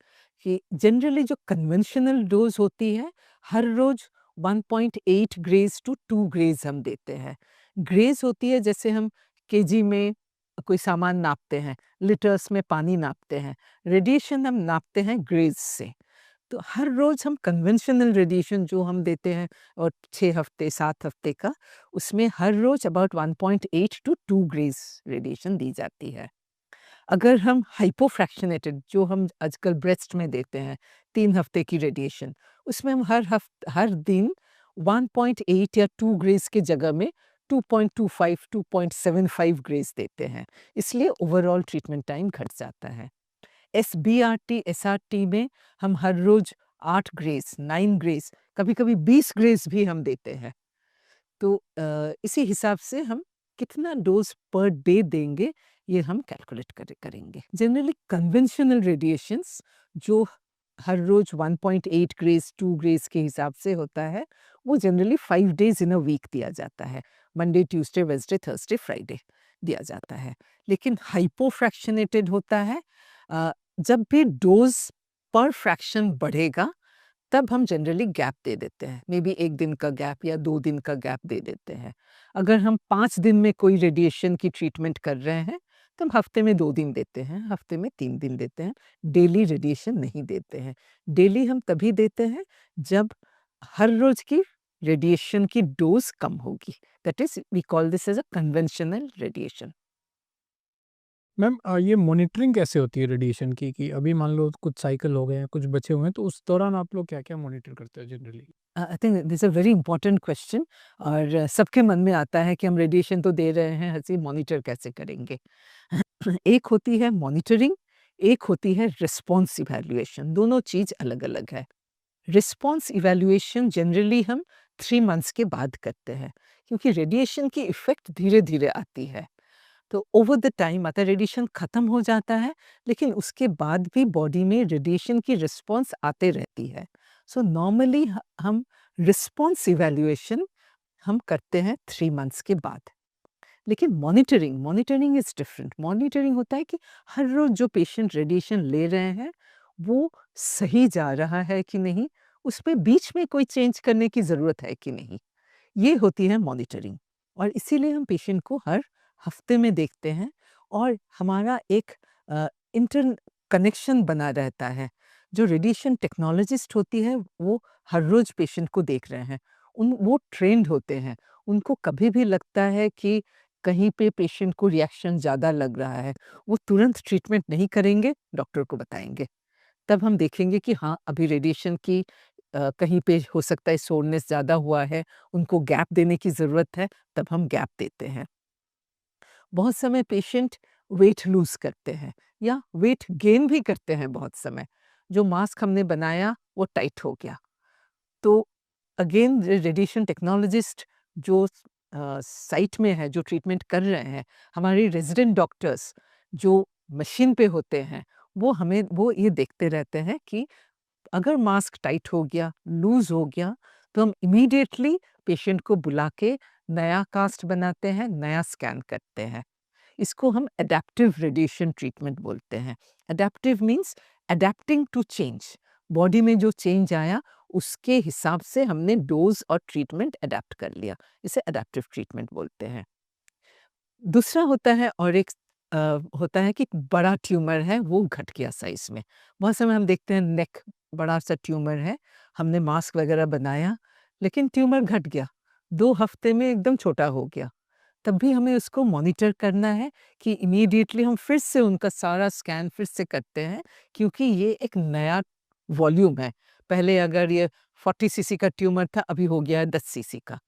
कि जनरली जो कन्वेंशनल डोज़ होती है, हर रोज़ 1.8 ग्रेज़ टू 2 ग्रेज़ हम देते हैं। ग्रेज होती है जैसे हम केजी में कोई सामान नापते हैं, लीटर्स में पानी नापते हैं। रेडिएशन हम नापते हैं ग्रेज से। तो हर रोज़ हम कन्वेंशनल रेडिएशन जो हम देते हैं और 6 हफ्ते 7 हफ्ते का, उसमें हर रोज़ अबाउट 1.8 टू 2 ग्रेज रेडिएशन दी जाती है। अगर हम हाइपोफ्रैक्शनेटेड जो हम आजकल ब्रेस्ट में देते हैं 3 हफ्ते की रेडिएशन, उसमें हम हर दिन 1.8 या 2 ग्रेज की जगह में 2.25 2.75 ग्रेज देते हैं। इसलिए ओवरऑल ट्रीटमेंट टाइम घट जाता है। एसबीआरटी, एसआरटी में हम हर रोज़ 8 ग्रेज, 9 ग्रेज, कभी-कभी 20 ग्रेज भी हम देते हैं। तो इसी हिसाब से हम कितना डोज़ पर डे देंगे, ये हम कैलकुलेट करेंगे। जनरली कन्वेंशनल रेडिएशंस जो हर रोज़ 1.8 ग्रेज, 2 ग्रेज के हिसाब से होता है, वो generally 5 days in a week दिया जाता है। Monday, Tuesday, Wednesday, Thursday, Friday दिया जाता है। लेकिन हाइपोफ्रैक्शनेटेड होता है, जब भी डोज़ पर फ्रैक्शन बढ़ेगा, तब हम जनरली गैप दे देते हैं। मे बी 1 दिन का गैप या 2 दिन का गैप दे देते हैं। अगर हम 5 दिन में कोई रेडिएशन की ट्रीटमेंट कर रहे हैं, तो हम हफ्ते में 2 दिन देते हैं, हफ्ते में 3 दिन देते हैं। डेली रेडिएशन नहीं देते हैं। डेली हम तभी देते हैं जब हर रोज़ की रेडिएशन की डोज़ कम होगी। That is we call this as a conventional radiation. Ma'am ये मॉनिटरिंग कैसे होती है रेडिएशन की कि अभी मान लो कुछ साइकिल हो गए हैं, कुछ बचे हुए हैं, तो उस दौरान आप लोग क्या-क्या मॉनिटर करते हो generally? I think this a very important question और सबके मन में आता है कि हम रेडिएशन तो दे रहे हैं, ऐसे मॉनिटर कैसे करेंगे? एक होती है मॉनिटरिंग, एक होती है रिस्पॉन्स इवैल्यूएशन, दोनों चीज़ अलग-अलग है। रिस्पॉन्स इवैल्यूएशन जनरली हम 3 मंथ्स के बाद करते हैं, क्योंकि रेडिएशन की इफ़ेक्ट धीरे-धीरे आती है। तो ओवर द टाइम आता है, रेडिएशन ख़त्म हो जाता है, लेकिन उसके बाद भी बॉडी में रेडिएशन की रिस्पॉन्स आते रहती है। सो नॉर्मली हम रिस्पॉन्स इवैल्यूएशन हम करते हैं 3 मंथ्स के बाद। लेकिन मॉनिटरिंग इज़ डिफरेंट। मॉनिटरिंग होता है कि हर रोज़ जो पेशेंट रेडिएशन ले रहे हैं, वो सही जा रहा है कि नहीं, उसमें बीच में कोई चेंज करने की ज़रूरत है कि नहीं। ये होती है मॉनिटरिंग और इसीलिए हम पेशेंट को हर हफ्ते में देखते हैं और हमारा एक इंटर कनेक्शन बना रहता है। जो रेडिएशन टेक्नोलॉजिस्ट होती है, वो हर रोज़ पेशेंट को देख रहे हैं। वो ट्रेंड होते हैं। उनको कभी भी लगता है कि कहीं पे पेशेंट को रिएक्शन ज़्यादा लग रहा है, वो तुरंत ट्रीटमेंट नहीं करेंगे, डॉक्टर को बताएँगे। तब हम देखेंगे कि हाँ, अभी रेडिएशन की कहीं पे हो सकता है सोरनेस ज़्यादा हुआ है, उनको गैप देने की ज़रूरत है, तब हम गैप देते हैं। बहुत समय पेशेंट वेट लूज़ करते हैं या वेट गेन भी करते हैं बहुत समय। जो मास्क हमने बनाया, वो टाइट हो गया। तो अगेन रेडिएशन टेक्नोलॉजिस्ट जो साइट में है, जो ट्रीटमेंट कर रहे हैं, हमारे रेज़िडेंट डॉक्टर्स जो मशीन पे होते हैं, वो ये देखते रहते हैं कि अगर मास्क टाइट हो गया, लूज़ हो गया, तो हम इमीडिएटली पेशेंट को बुला के नया कास्ट बनाते हैं, नया स्कैन करते हैं। इसको हम एडैप्टिव रेडिएशन ट्रीटमेंट बोलते हैं। Adaptive means adapting to change. Body में जो चेंज आया, उसके हिसाब से हमने डोज़ और ट्रीटमेंट एडैप्ट कर लिया। इसे एडैप्टिव ट्रीटमेंट बोलते हैं। दूसरा होता है और एक होता है कि बड़ा ट्यूमर है, वो घट गया साइज़ में। बहुत समय हम देखते हैं नेक बड़ा-सा ट्यूमर है, हमने मास्क वगैरह बनाया, लेकिन ट्यूमर घट गया। 2 हफ्ते में एकदम छोटा हो गया। तब भी हमें उसको मॉनिटर करना है कि इमीडिएटली हम फिर से उनका सारा स्कैन फिर से करते हैं, क्योंकि ये एक नया वॉल्यूम है। पहले अगर ये 40 सीसी का ट्यूमर था, अभी हो गया है 10 सीसी का।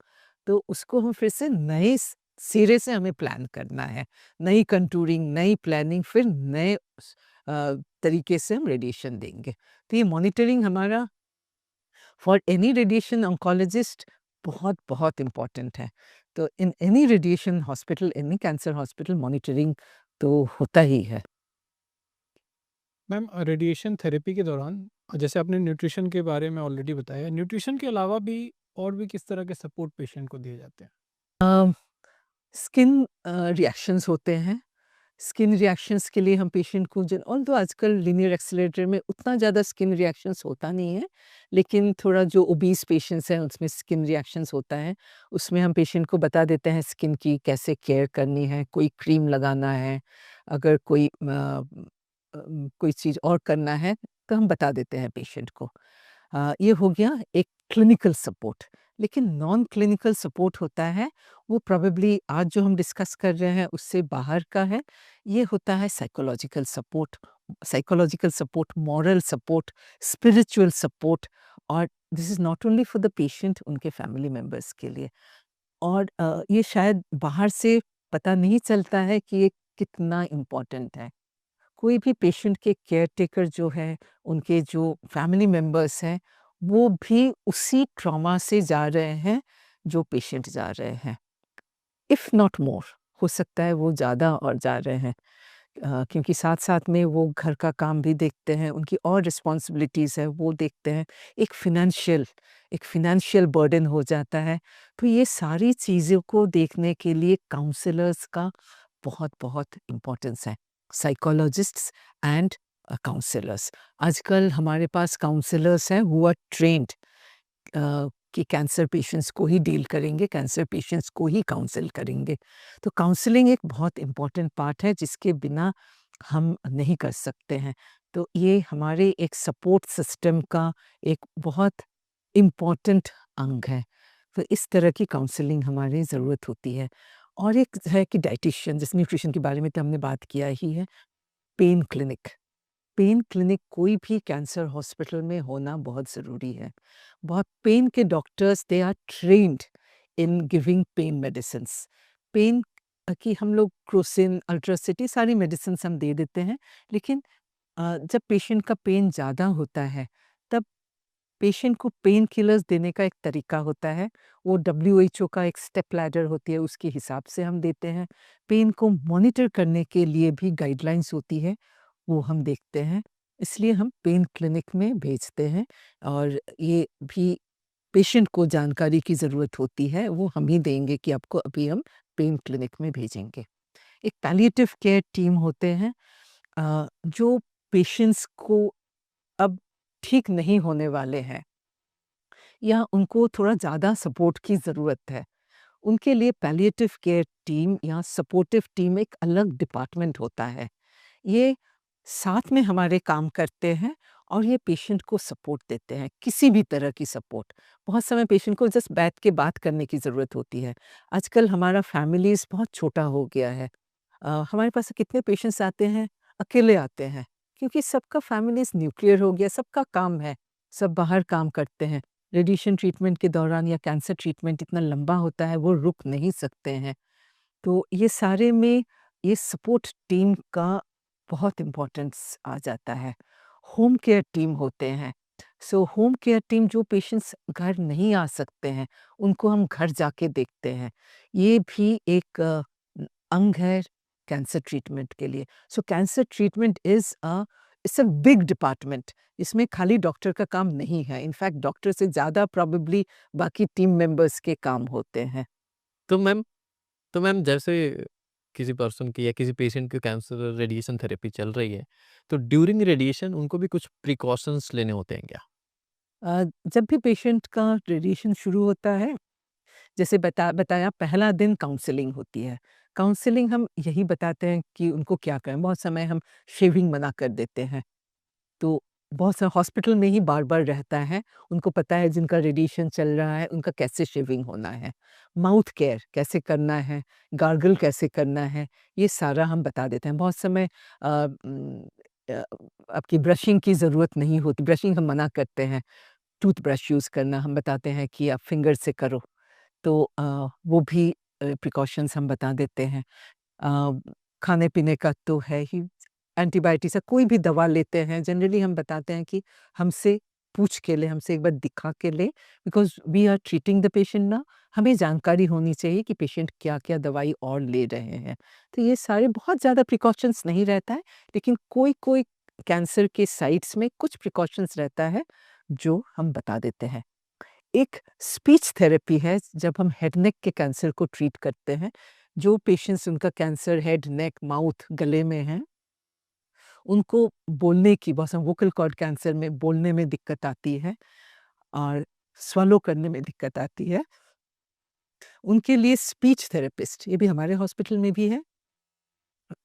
तो उसको हम फिर से नए सिरे से हमें प्लान करना है। नई कंटूरिंग, नई प्लानिंग, फिर नए तरीके से हम रेडिएशन देंगे। तो ये मॉनिटरिंग हमारा फॉर एनी रेडिएशन ऑन्कोलॉजिस्ट बहुत इम्पोर्टेंट है। तो in any radiation hospital, any cancer hospital, monitoring तो होता ही है। मैम रेडिएशन थेरेपी के दौरान जैसे आपने न्यूट्रिशन के बारे में ऑलरेडी बताया, न्यूट्रिशन के अलावा भी और भी किस तरह के सपोर्ट पेशेंट को दिए जाते हैं? स्किन रिएक्शंस होते हैं, स्किन रिएक्शंस के लिए हम पेशेंट को ऑल्दो आजकल लीनियर एक्सेलरेटर में उतना ज़्यादा स्किन रिएक्शंस होता नहीं है, लेकिन थोड़ा जो ओबीस पेशेंट्स हैं उसमें स्किन रिएक्शंस होता है। उसमें हम पेशेंट को बता देते हैं स्किन की कैसे केयर करनी है, कोई क्रीम लगाना है, अगर कोई चीज़ और करना है तो हम बता देते हैं पेशेंट को। ये हो गया एक क्लिनिकल सपोर्ट। लेकिन नॉन क्लिनिकल सपोर्ट होता है, वो प्रोबेबली आज जो हम डिस्कस कर रहे हैं उससे बाहर का है। ये होता है psychological support, moral support, spiritual support, और this is not only for the patient, उनके फैमिली मेंबर्स के लिए। और ये शायद बाहर से पता नहीं चलता है कि ये कितना इम्पोर्टेंट है। कोई भी पेशेंट के केयरटेकर जो है, उनके जो फैमिली मेंबर्स हैं, वो भी उसी ट्रॉमा से जा रहे हैं जो पेशेंट जा रहे हैं, इफ़ नॉट मोर। हो सकता है वो ज़्यादा और जा रहे हैं, क्योंकि साथ-साथ में वो घर का काम भी देखते हैं, उनकी और रिस्पॉन्सिबिलिटीज़ है वो देखते हैं, एक फ़ाइनेंशियल बर्डन हो जाता है। तो ये सारी चीज़ों को देखने के लिए काउंसलर्स का बहुत-बहुत इम्पोर्टेंस है, साइकोलॉजिस्ट्स एंड काउंसलर्स। आजकल हमारे पास काउंसलर्स हैं हू आर ट्रेन्ड कि कैंसर पेशेंट्स को ही डील करेंगे, कैंसर पेशेंट्स को ही काउंसल करेंगे। तो काउंसलिंग एक बहुत इम्पोर्टेंट पार्ट है जिसके बिना हम नहीं कर सकते हैं। तो ये हमारे एक सपोर्ट सिस्टम का एक बहुत इम्पोर्टेंट अंग है। तो इस तरह की काउंसलिंग हमारी ज़रूरत होती है। और एक है कि डाइटिशियन, जैसे न्यूट्रिशन के बारे में तो हमने बात किया ही है। पेन क्लिनिक, पेन क्लिनिक कोई भी कैंसर हॉस्पिटल में होना बहुत ज़रूरी है। बहुत पेन के doctors they are trained in giving pain medicines. Pain की हम लोग क्रोसिन, अल्ट्रासिटी सारी मेडिसिन्स हम दे देते हैं, लेकिन जब पेशेंट का पेन ज़्यादा होता है, तब पेशेंट को पेन किलर्स देने का एक तरीका होता है। वो डब्ल्यूएचओ का एक स्टेप लैडर होती है, उसके हिसाब से हम देते हैं। पेन को मॉनिटर करने के लिए भी गाइडलाइंस होती है, वो हम देखते हैं। इसलिए हम पेन क्लिनिक में भेजते हैं, और ये भी पेशेंट को जानकारी की ज़रूरत होती है, वो हम ही देंगे कि आपको अभी हम पेन क्लिनिक में भेजेंगे। एक पैलिएटिव केयर टीम होते हैं, जो पेशेंट्स को अब ठीक नहीं होने वाले हैं या उनको थोड़ा ज़्यादा सपोर्ट की ज़रूरत है, उनके लिए पैलिएटिव केयर टीम या सपोर्टिव टीम एक अलग डिपार्टमेंट होता है। ये साथ में हमारे काम करते हैं और ये पेशेंट को सपोर्ट देते हैं, किसी भी तरह की सपोर्ट। बहुत समय पेशेंट को जस्ट बैठ के बात करने की ज़रूरत होती है। आजकल हमारा फैमिलीज़ बहुत छोटा हो गया है। हमारे पास कितने पेशेंट्स आते हैं, अकेले आते हैं, क्योंकि सबका फैमिलीज़ न्यूक्लियर हो गया, सबका काम है, सब बाहर काम करते हैं। रेडिएशन ट्रीटमेंट के दौरान या कैंसर ट्रीटमेंट इतना लंबा होता है, वो रुक नहीं सकते हैं। तो ये सारे में ये सपोर्ट टीम का बहुत इम्पोर्टेंस आ जाता है। होम केयर टीम होते हैं। सो होम केयर टीम, जो पेशेंट्स घर नहीं आ सकते हैं, उनको हम घर जाके देखते हैं। ये भी एक अंग है कैंसर ट्रीटमेंट के लिए। So cancer treatment it's a big department. इसमें खाली डॉक्टर का काम नहीं है। इनफैक्ट डॉक्टर से ज़्यादा प्रोबेबली बाकी टीम मेंबर्स के काम होते हैं। तो मैम तो मैम जैसे किसी पर्सन की या किसी पेशेंट की कैंसर रेडिएशन थेरेपी चल रही है, तो ड्यूरिंग रेडिएशन उनको भी कुछ प्रिकॉशंस लेने होते हैं क्या? जब भी पेशेंट का रेडिएशन शुरू होता है, जैसे बताया पहला दिन काउंसलिंग होती है। काउंसलिंग हम यही बताते हैं कि उनको क्या करें। बहुत समय हम शेविंग मना कर देते हैं। तो बहुत सा हॉस्पिटल में ही बार-बार रहता है, उनको पता है जिनका रेडिएशन चल रहा है, उनका कैसे शेविंग होना है, माउथ केयर कैसे करना है, गार्गल कैसे करना है, ये सारा हम बता देते हैं। बहुत समय अ, आपकी ब्रशिंग की ज़रूरत नहीं होती, ब्रशिंग हम मना करते हैं। टूथब्रश यूज़ करना हम बताते हैं कि आप फिंगर से करो, तो वो भी प्रिकॉशंस हम बता देते हैं। अ, खाने-पीने का तो है ही, एंटीबायोटिक से कोई भी दवा लेते हैं, जनरली हम बताते हैं कि हमसे पूछ के लें, हमसे एक बार दिखा के लें, because we are treating the patient now. हमें जानकारी होनी चाहिए कि पेशेंट क्या-क्या दवाई और ले रहे हैं। तो ये सारे बहुत ज़्यादा प्रिकॉशंस नहीं रहता है, लेकिन कोई-कोई कैंसर के साइट्स में कुछ प्रिकॉशंस रहता है, जो हम बता देते हैं। एक स्पीच थेरेपी है, जब हम हेड नेक के कैंसर को ट्रीट करते हैं। जो पेशेंट्स उनका कैंसर हेड, नेक, माउथ, गले में है, उनको बोलने की बहुत वोकल कॉर्ड कैंसर में बोलने में दिक्कत आती है और स्वलो करने में दिक्कत आती है, उनके लिए स्पीच थेरेपिस्ट, ये भी हमारे हॉस्पिटल में भी है,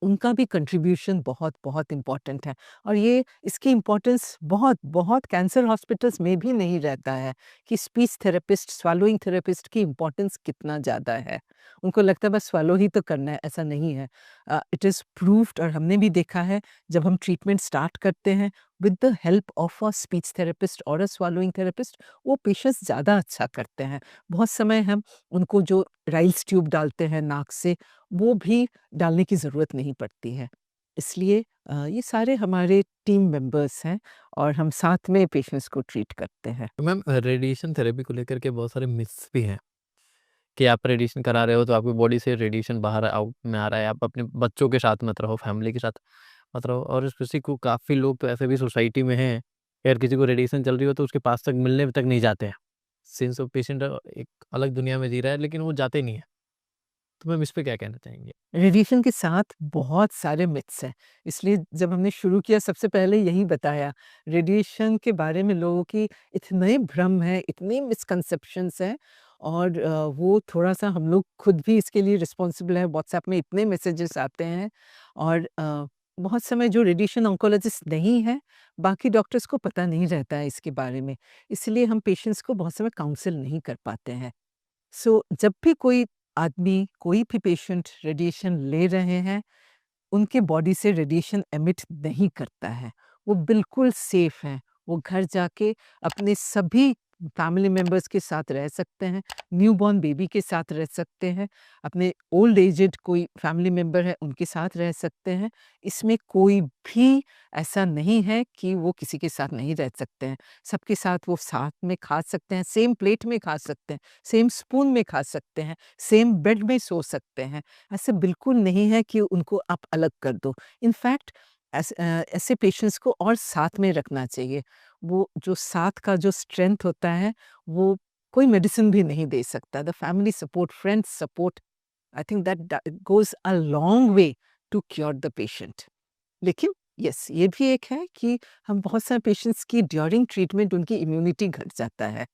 उनका भी कंट्रीब्यूशन बहुत बहुत इम्पोर्टेंट है। और ये इसकी इम्पोर्टेंस बहुत बहुत कैंसर हॉस्पिटल्स में भी नहीं रहता है कि स्पीच थेरेपिस्ट, स्वैलोइंग थेरेपिस्ट की इम्पोर्टेंस कितना ज़्यादा है। उनको लगता है बस स्वैलो ही तो करना है, ऐसा नहीं है। इट इज़ प्रूव्ड, और हमने भी देखा है जब हम ट्रीटमेंट स्टार्ट करते हैं with the help of a speech therapist और अ स्वैलोइंग थेरेपिस्ट, वो पेशेंट्स ज़्यादा अच्छा करते हैं। बहुत समय हम उनको जो राइल्स ट्यूब डालते हैं नाक से, वो भी डालने की ज़रूरत नहीं पड़ती है। इसलिए ये सारे हमारे टीम मेंबर्स हैं और हम साथ में पेशेंट्स को ट्रीट करते हैं। तो मैम रेडिएशन थेरेपी को लेकर के बहुत सारे मिथ्स भी हैं कि आप रेडिएशन करा रहे हो तो आपकी बॉडी से रेडिएशन बाहर आउट में आ रहा है, आप अपने बच्चों के साथ मत रहो, फैमिली के साथ मत रहो। और किसी को काफ़ी लोग तो ऐसे भी सोसाइटी में हैं, अगर किसी को रेडिएशन चल रही हो तो उसके पास तक मिलने तक नहीं जाते हैं। सिंस ऑफ पेशेंट एक अलग दुनिया में जी रहा है लेकिन वो जाते नहीं है। तो मैम इस पे क्या कहना चाहेंगे? रेडिएशन के साथ बहुत सारे मिथ्स हैं, इसलिए जब हमने शुरू किया सबसे पहले यही बताया। रेडिएशन के बारे में लोगों की इतने भ्रम है, इतने मिसकंसेप्शंस हैं, और वो थोड़ा-सा हम लोग खुद भी इसके लिए रिस्पॉन्सिबल है। व्हाट्सएप में इतने मैसेजेस आते हैं, और बहुत समय जो रेडिएशन ऑन्कोलॉजिस्ट नहीं है, बाकी डॉक्टर्स को पता नहीं रहता है इसके बारे में, इसलिए हम पेशेंट्स को बहुत समय काउंसल नहीं कर पाते हैं। सो जब भी कोई आदमी, कोई भी पेशेंट रेडिएशन ले रहे हैं, उनके बॉडी से रेडिएशन एमिट नहीं करता है। वो बिल्कुल सेफ हैं। वो घर जाके अपने सभी फैमिली मेंबर्स के साथ रह सकते हैं, न्यूबॉर्न बेबी के साथ रह सकते हैं, अपने ओल्ड एजेड कोई फैमिली मेंबर है उनके साथ रह सकते हैं। इसमें कोई भी ऐसा नहीं है कि वो किसी के साथ नहीं रह सकते हैं। सबके साथ वो साथ में खा सकते हैं, सेम प्लेट में खा सकते हैं, सेम स्पून में खा सकते हैं, सेम बेड में सो सकते हैं। ऐसे बिल्कुल नहीं है कि उनको आप अलग कर दो। इनफैक्ट ऐसे पेशेंट्स को और साथ में रखना चाहिए। वो जो साथ का जो स्ट्रेंथ होता है, वो कोई मेडिसिन भी नहीं दे सकता। The family support, friends support, I think that goes a long way to cure the patient. लेकिन यस, ये भी एक है कि हम बहुत सारे पेशेंट्स की ड्यूरिंग ट्रीटमेंट उनकी इम्यूनिटी घट जाता है।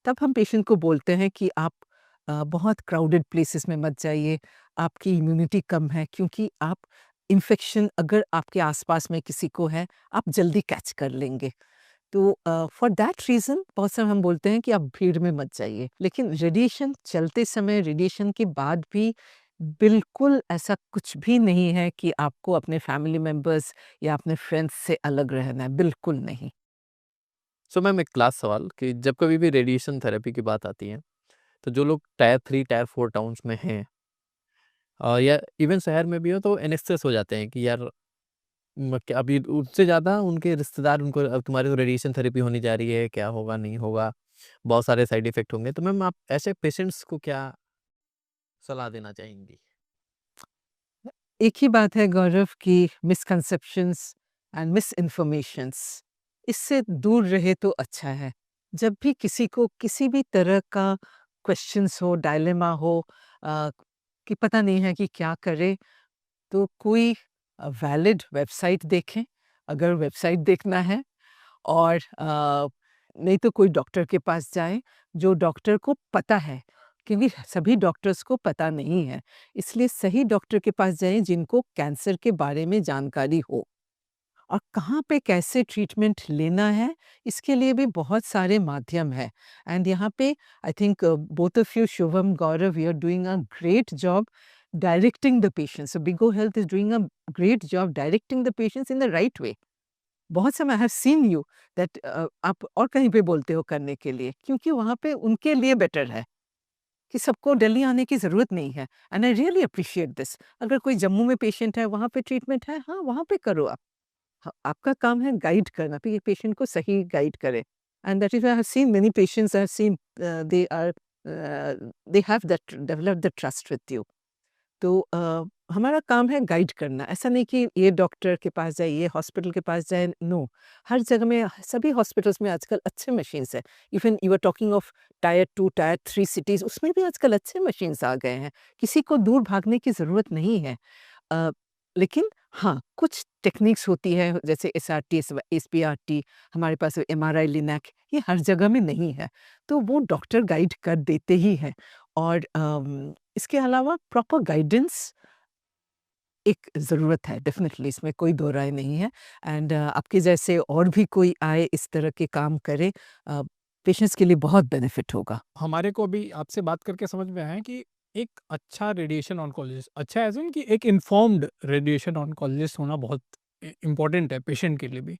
तब हम पेशेंट को बोलते हैं कि आप बहुत क्राउडेड प्लेसेस में मत जाइए, आपकी इम्यूनिटी कम है, क्योंकि आप इन्फेक्शन अगर आपके आसपास में किसी को है, आप जल्दी कैच कर लेंगे। तो फॉर दैट रीज़न बहुत समय हम बोलते हैं कि आप भीड़ में मत जाइए। लेकिन रेडिएशन चलते समय, रेडिएशन के बाद भी बिल्कुल ऐसा कुछ भी नहीं है कि आपको अपने फैमिली मेंबर्स या अपने फ्रेंड्स से अलग रहना है, बिल्कुल नहीं। सो मैम एक लास्ट सवाल कि जब कभी भी रेडिएशन थेरेपी की बात आती है, तो जो लोग टायर 3, टायर 4 टाउन्स में हैं या इवन शहर में भी हो तो एनेक्सियस हो जाते हैं कि यार क्या अभी उससे ज़्यादा उनके रिश्तेदार उनको अब तुम्हारी तो रेडिएशन थेरेपी होने जा रही है, क्या होगा, नहीं होगा, बहुत सारे साइड इफ़ेक्ट होंगे। तो मैम आप ऐसे पेशेंट्स को क्या सलाह देना चाहेंगी? एक ही बात है गौरव कि मिसकंसेप्शंस एंड मिसइन्फॉर्मेशंस, इससे दूर रहे तो अच्छा है। जब भी किसी को किसी भी तरह का क्वेश्चंस हो, डायलेमा हो, अ, कि पता नहीं है कि क्या करे, तो कोई वैलिड वेबसाइट देखें, अगर वेबसाइट देखना है, और नहीं तो कोई डॉक्टर के पास जाएँ, जो डॉक्टर को पता है, क्योंकि सभी डॉक्टर्स को पता नहीं है। इसलिए सही डॉक्टर के पास जाएँ जिनको कैंसर के बारे में जानकारी हो। और कहाँ पे कैसे ट्रीटमेंट लेना है, इसके लिए भी बहुत सारे माध्यम हैं। एंड यहाँ पे I think both of you, Shubham, Gaurav, you are doing a great job directing the patients. So Bigo health is doing a great job directing the patients in the right way. बहुत समय I have seen you that आप और कहीं पे बोलते हो करने के लिए, क्योंकि वहाँ पे उनके लिए बेटर है कि सबको दिल्ली आने की ज़रूरत नहीं है। And I really appreciate this. अगर कोई जम्मू में पेशेंट है, वहाँ पे ट्रीटमेंट है, हाँ, वहाँ पे करो आप। आपका काम है गाइड करना, फिर ये पेशेंट को सही गाइड करें। And that is why I have seen many patients, I have scene they have that developed the trust with you. तो हमारा काम है गाइड करना। ऐसा नहीं कि ये डॉक्टर के पास जाए, ये हॉस्पिटल के पास जाए, नो। हर जगह में, सभी हॉस्पिटल्स में आजकल अच्छे मशीन्स हैं। Even you are talking of tier 2, tier 3 cities, उसमें भी आजकल अच्छे मशीन्स आ गए हैं। किसी को दूर भागने की ज़रूरत नहीं है। अ, लेकिन हाँ, कुछ टेक्निक्स होती है जैसे एसआरटी, एसपीआरटी, हमारे पास एमआरआई, लिनैक, ये हर जगह में नहीं है। तो वो डॉक्टर गाइड कर देते ही हैं। और इसके अलावा प्रॉपर गाइडेंस एक ज़रूरत है, डेफ़िनेटली, इसमें कोई दो राय नहीं है। एंड आपके जैसे और भी कोई आए इस तरह के काम करे, पेशेंट्स के लिए बहुत बेनिफिट होगा। हमारे को अभी आपसे बात करके समझ में आया कि एक अच्छा रेडिएशन ऑन्कोलॉजिस्ट, अच्छा एज़ इन कि एक इन्फॉर्म्ड रेडिएशन ऑन्कोलॉजिस्ट होना बहुत इम्पोर्टेंट है पेशेंट के लिए भी।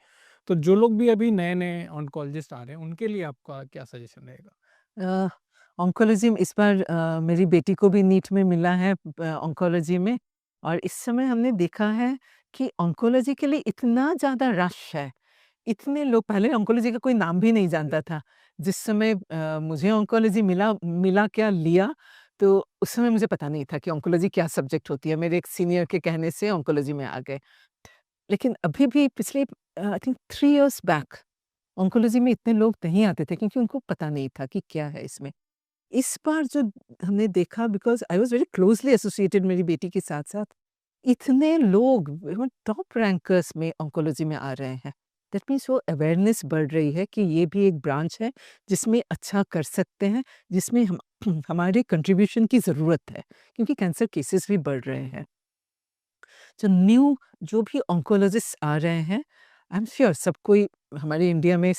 तो जो लोग भी अभी नए-नए ऑन्कोलॉजिस्ट आ रहे हैं, उनके लिए आपका क्या सजेशन रहेगा? ऑन्कोलॉजी में इस बार मेरी बेटी को भी नीट में मिला है ऑन्कोलॉजी में। और इस समय हमने देखा है कि ऑन्कोलॉजी के लिए इतना ज़्यादा रश है। इतने लोग, पहले ऑन्कोलॉजी का कोई नाम भी नहीं जानता था। जिस समय मुझे ऑन्कोलॉजी मिला मिला क्या लिया, तो उस समय मुझे पता नहीं था कि ऑन्कोलॉजी क्या सब्जेक्ट होती है। मेरे एक सीनियर के कहने से ऑन्कोलॉजी में आ गए। लेकिन अभी भी पिछले I think 3 years back oncology में इतने लोग नहीं आते थे, क्योंकि उनको पता नहीं था कि क्या है इसमें। इस बार जो हमने देखा, because I was very closely associated मेरी बेटी के साथ-साथ, इतने लोग टॉप रैंकर्स में ऑन्कोलॉजी में आ रहे हैं। दैट मीन्स वो अवेयरनेस बढ़ रही है कि ये भी एक ब्रांच है जिसमें अच्छा कर सकते हैं, जिसमें हम हमारे कंट्रीब्यूशन की ज़रूरत है, क्योंकि कैंसर केसेस भी बढ़ रहे हैं। जो न्यू जो भी ऑन्कोलॉजिस्ट आ रहे हैं, आई एम श्योर सब कोई, हमारे इंडिया में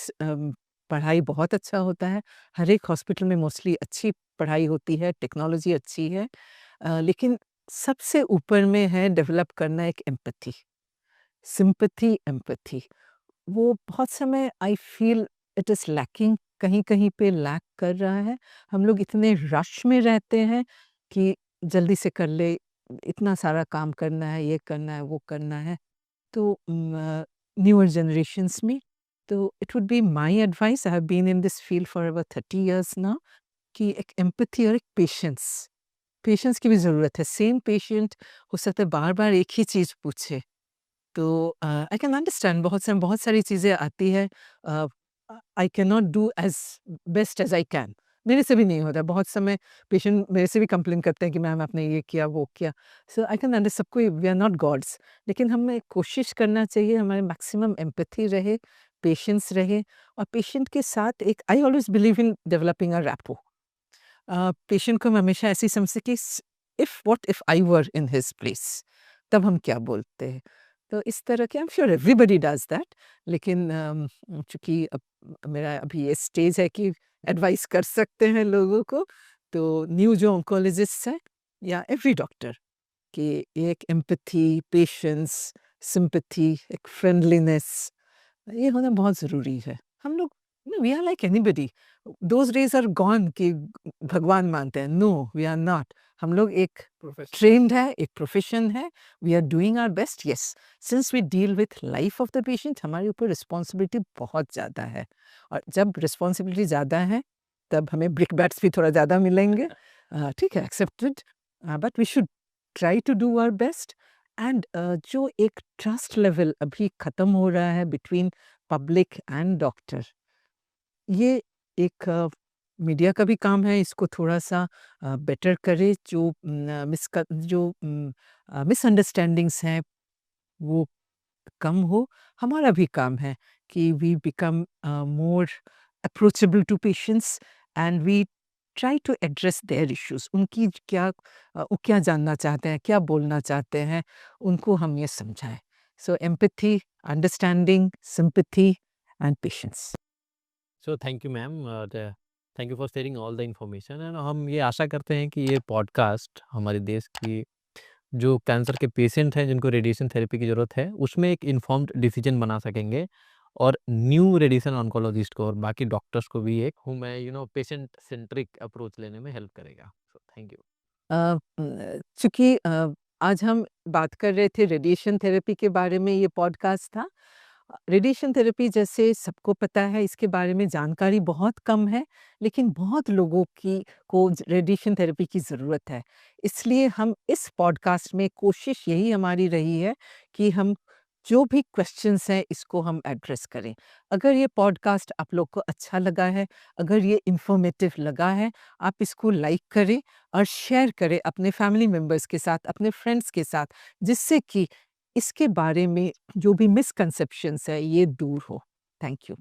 पढ़ाई बहुत अच्छा होता है। हर एक हॉस्पिटल में मोस्टली अच्छी पढ़ाई होती है, टेक्नोलॉजी अच्छी है। लेकिन सबसे ऊपर में है डेवलप करना एक एम्पैथी, सिम्पैथी, एम्पैथी। वो बहुत समय I feel it is lacking, कहीं-कहीं पे लैक कर रहा है। हम लोग इतने रश में रहते हैं कि जल्दी से कर ले, इतना सारा काम करना है, ये करना है, वो करना है। तो न्यूअर जनरेशन्स में, तो it would be my advice, I have been in this field for over 30 years now, कि एक एम्पैथी और एक पेशेंस, पेशेंस की भी ज़रूरत है। सेम पेशेंट हो सकता है बार-बार एक ही चीज़ पूछे। तो आई कैन अंडरस्टैंड, बहुत सारी चीज़ें आती हैं। Uh, I can not do as best as I can. मेरे से भी नहीं होता। बहुत समय पेशेंट मेरे से भी कंप्लेन करते हैं कि मैम आपने ये किया, वो किया। सो आई कैन अंडर सबको, वी आर नॉट गॉड्स। लेकिन हमें कोशिश करना चाहिए हमारे मैक्सिमम एम्पैथी रहे, पेशेंस रहे, और पेशेंट के साथ एक, I always believe in developing a rapport. Patient को हम हमेशा ऐसे ही समझते कि if what if I were in his place, तब हम क्या बोलते हैं। तो इस तरह के, I am sure everybody does that. लेकिन चूँकि अब मेरा अभी ये स्टेज है कि एडवाइस कर सकते हैं लोगों को, तो न्यू जो ऑन्कोलॉजिस्ट हैं या एवरी डॉक्टर, कि एक एम्पैथी, पेशेंस, सिम्पैथी, एक फ्रेंडलीनेस, ये होना बहुत ज़रूरी है। हम लोग, we are like anybody. Those days are gone कि भगवान मानते हैं। No, we are not. हम लोग एक प्रोफेशन। ट्रेन्ड है, एक प्रोफ़ेशन है, we are doing our best, yes. Since we deal with life of the patient, हमारे ऊपर रिस्पॉन्सिबिलिटी बहुत ज़्यादा है। और जब रिस्पॉन्सिबिलिटी ज़्यादा है, तब हमें ब्रिकबैट्स भी थोड़ा ज़्यादा मिलेंगे। ठीक है, accepted. But we should try to do our best. And जो एक ट्रस्ट लेवल अभी ख़त्म हो रहा है बिटवीन पब्लिक एंड डॉक्टर, ये एक मीडिया का भी काम है इसको थोड़ा-सा बेटर करे, जो मिसअंडरस्टैंडिंग्स हैं वो कम हो। हमारा भी काम है कि we become more approachable to patients, and we try to address their issues. उनकी क्या वो क्या जानना चाहते हैं, क्या बोलना चाहते हैं, उनको हम ये समझाएँ। So empathy, understanding, sympathy and patience. So thank you ma'am, और thank you for sharing all the information. And हम ये आशा करते हैं कि ये पॉडकास्ट हमारे देश की जो कैंसर के पेशेंट हैं जिनको रेडिएशन थेरेपी की ज़रूरत है, उसमें एक इन्फॉर्म्ड डिसीजन बना सकेंगे, और न्यू रेडिएशन ऑन्कोलॉजिस्ट को और बाकी डॉक्टर्स को भी एक पेशेंट सेंट्रिक अप्रोच लेने में हेल्प करेगा। सो थैंक यू। चूँकि आज हम बात कर रहे थे रेडिएशन थेरेपी के बारे में, ये पॉडकास्ट था। रेडिएशन थेरेपी जैसे सबको पता है, इसके बारे में जानकारी बहुत कम है, लेकिन बहुत लोगों को रेडिएशन थेरेपी की ज़रूरत है। इसलिए हम इस पॉडकास्ट में कोशिश यही हमारी रही है कि हम जो भी क्वेश्चंस हैं इसको हम एड्रेस करें। अगर ये पॉडकास्ट आप लोग को अच्छा लगा है, अगर ये इन्फॉर्मेटिव लगा है, आप इसको लाइक करें और शेयर करें अपने फैमिली मेंबर्स के साथ, अपने फ्रेंड्स के साथ, जिससे कि इसके बारे में जो भी मिसकंसेप्शंस है ये दूर हो। Thank you.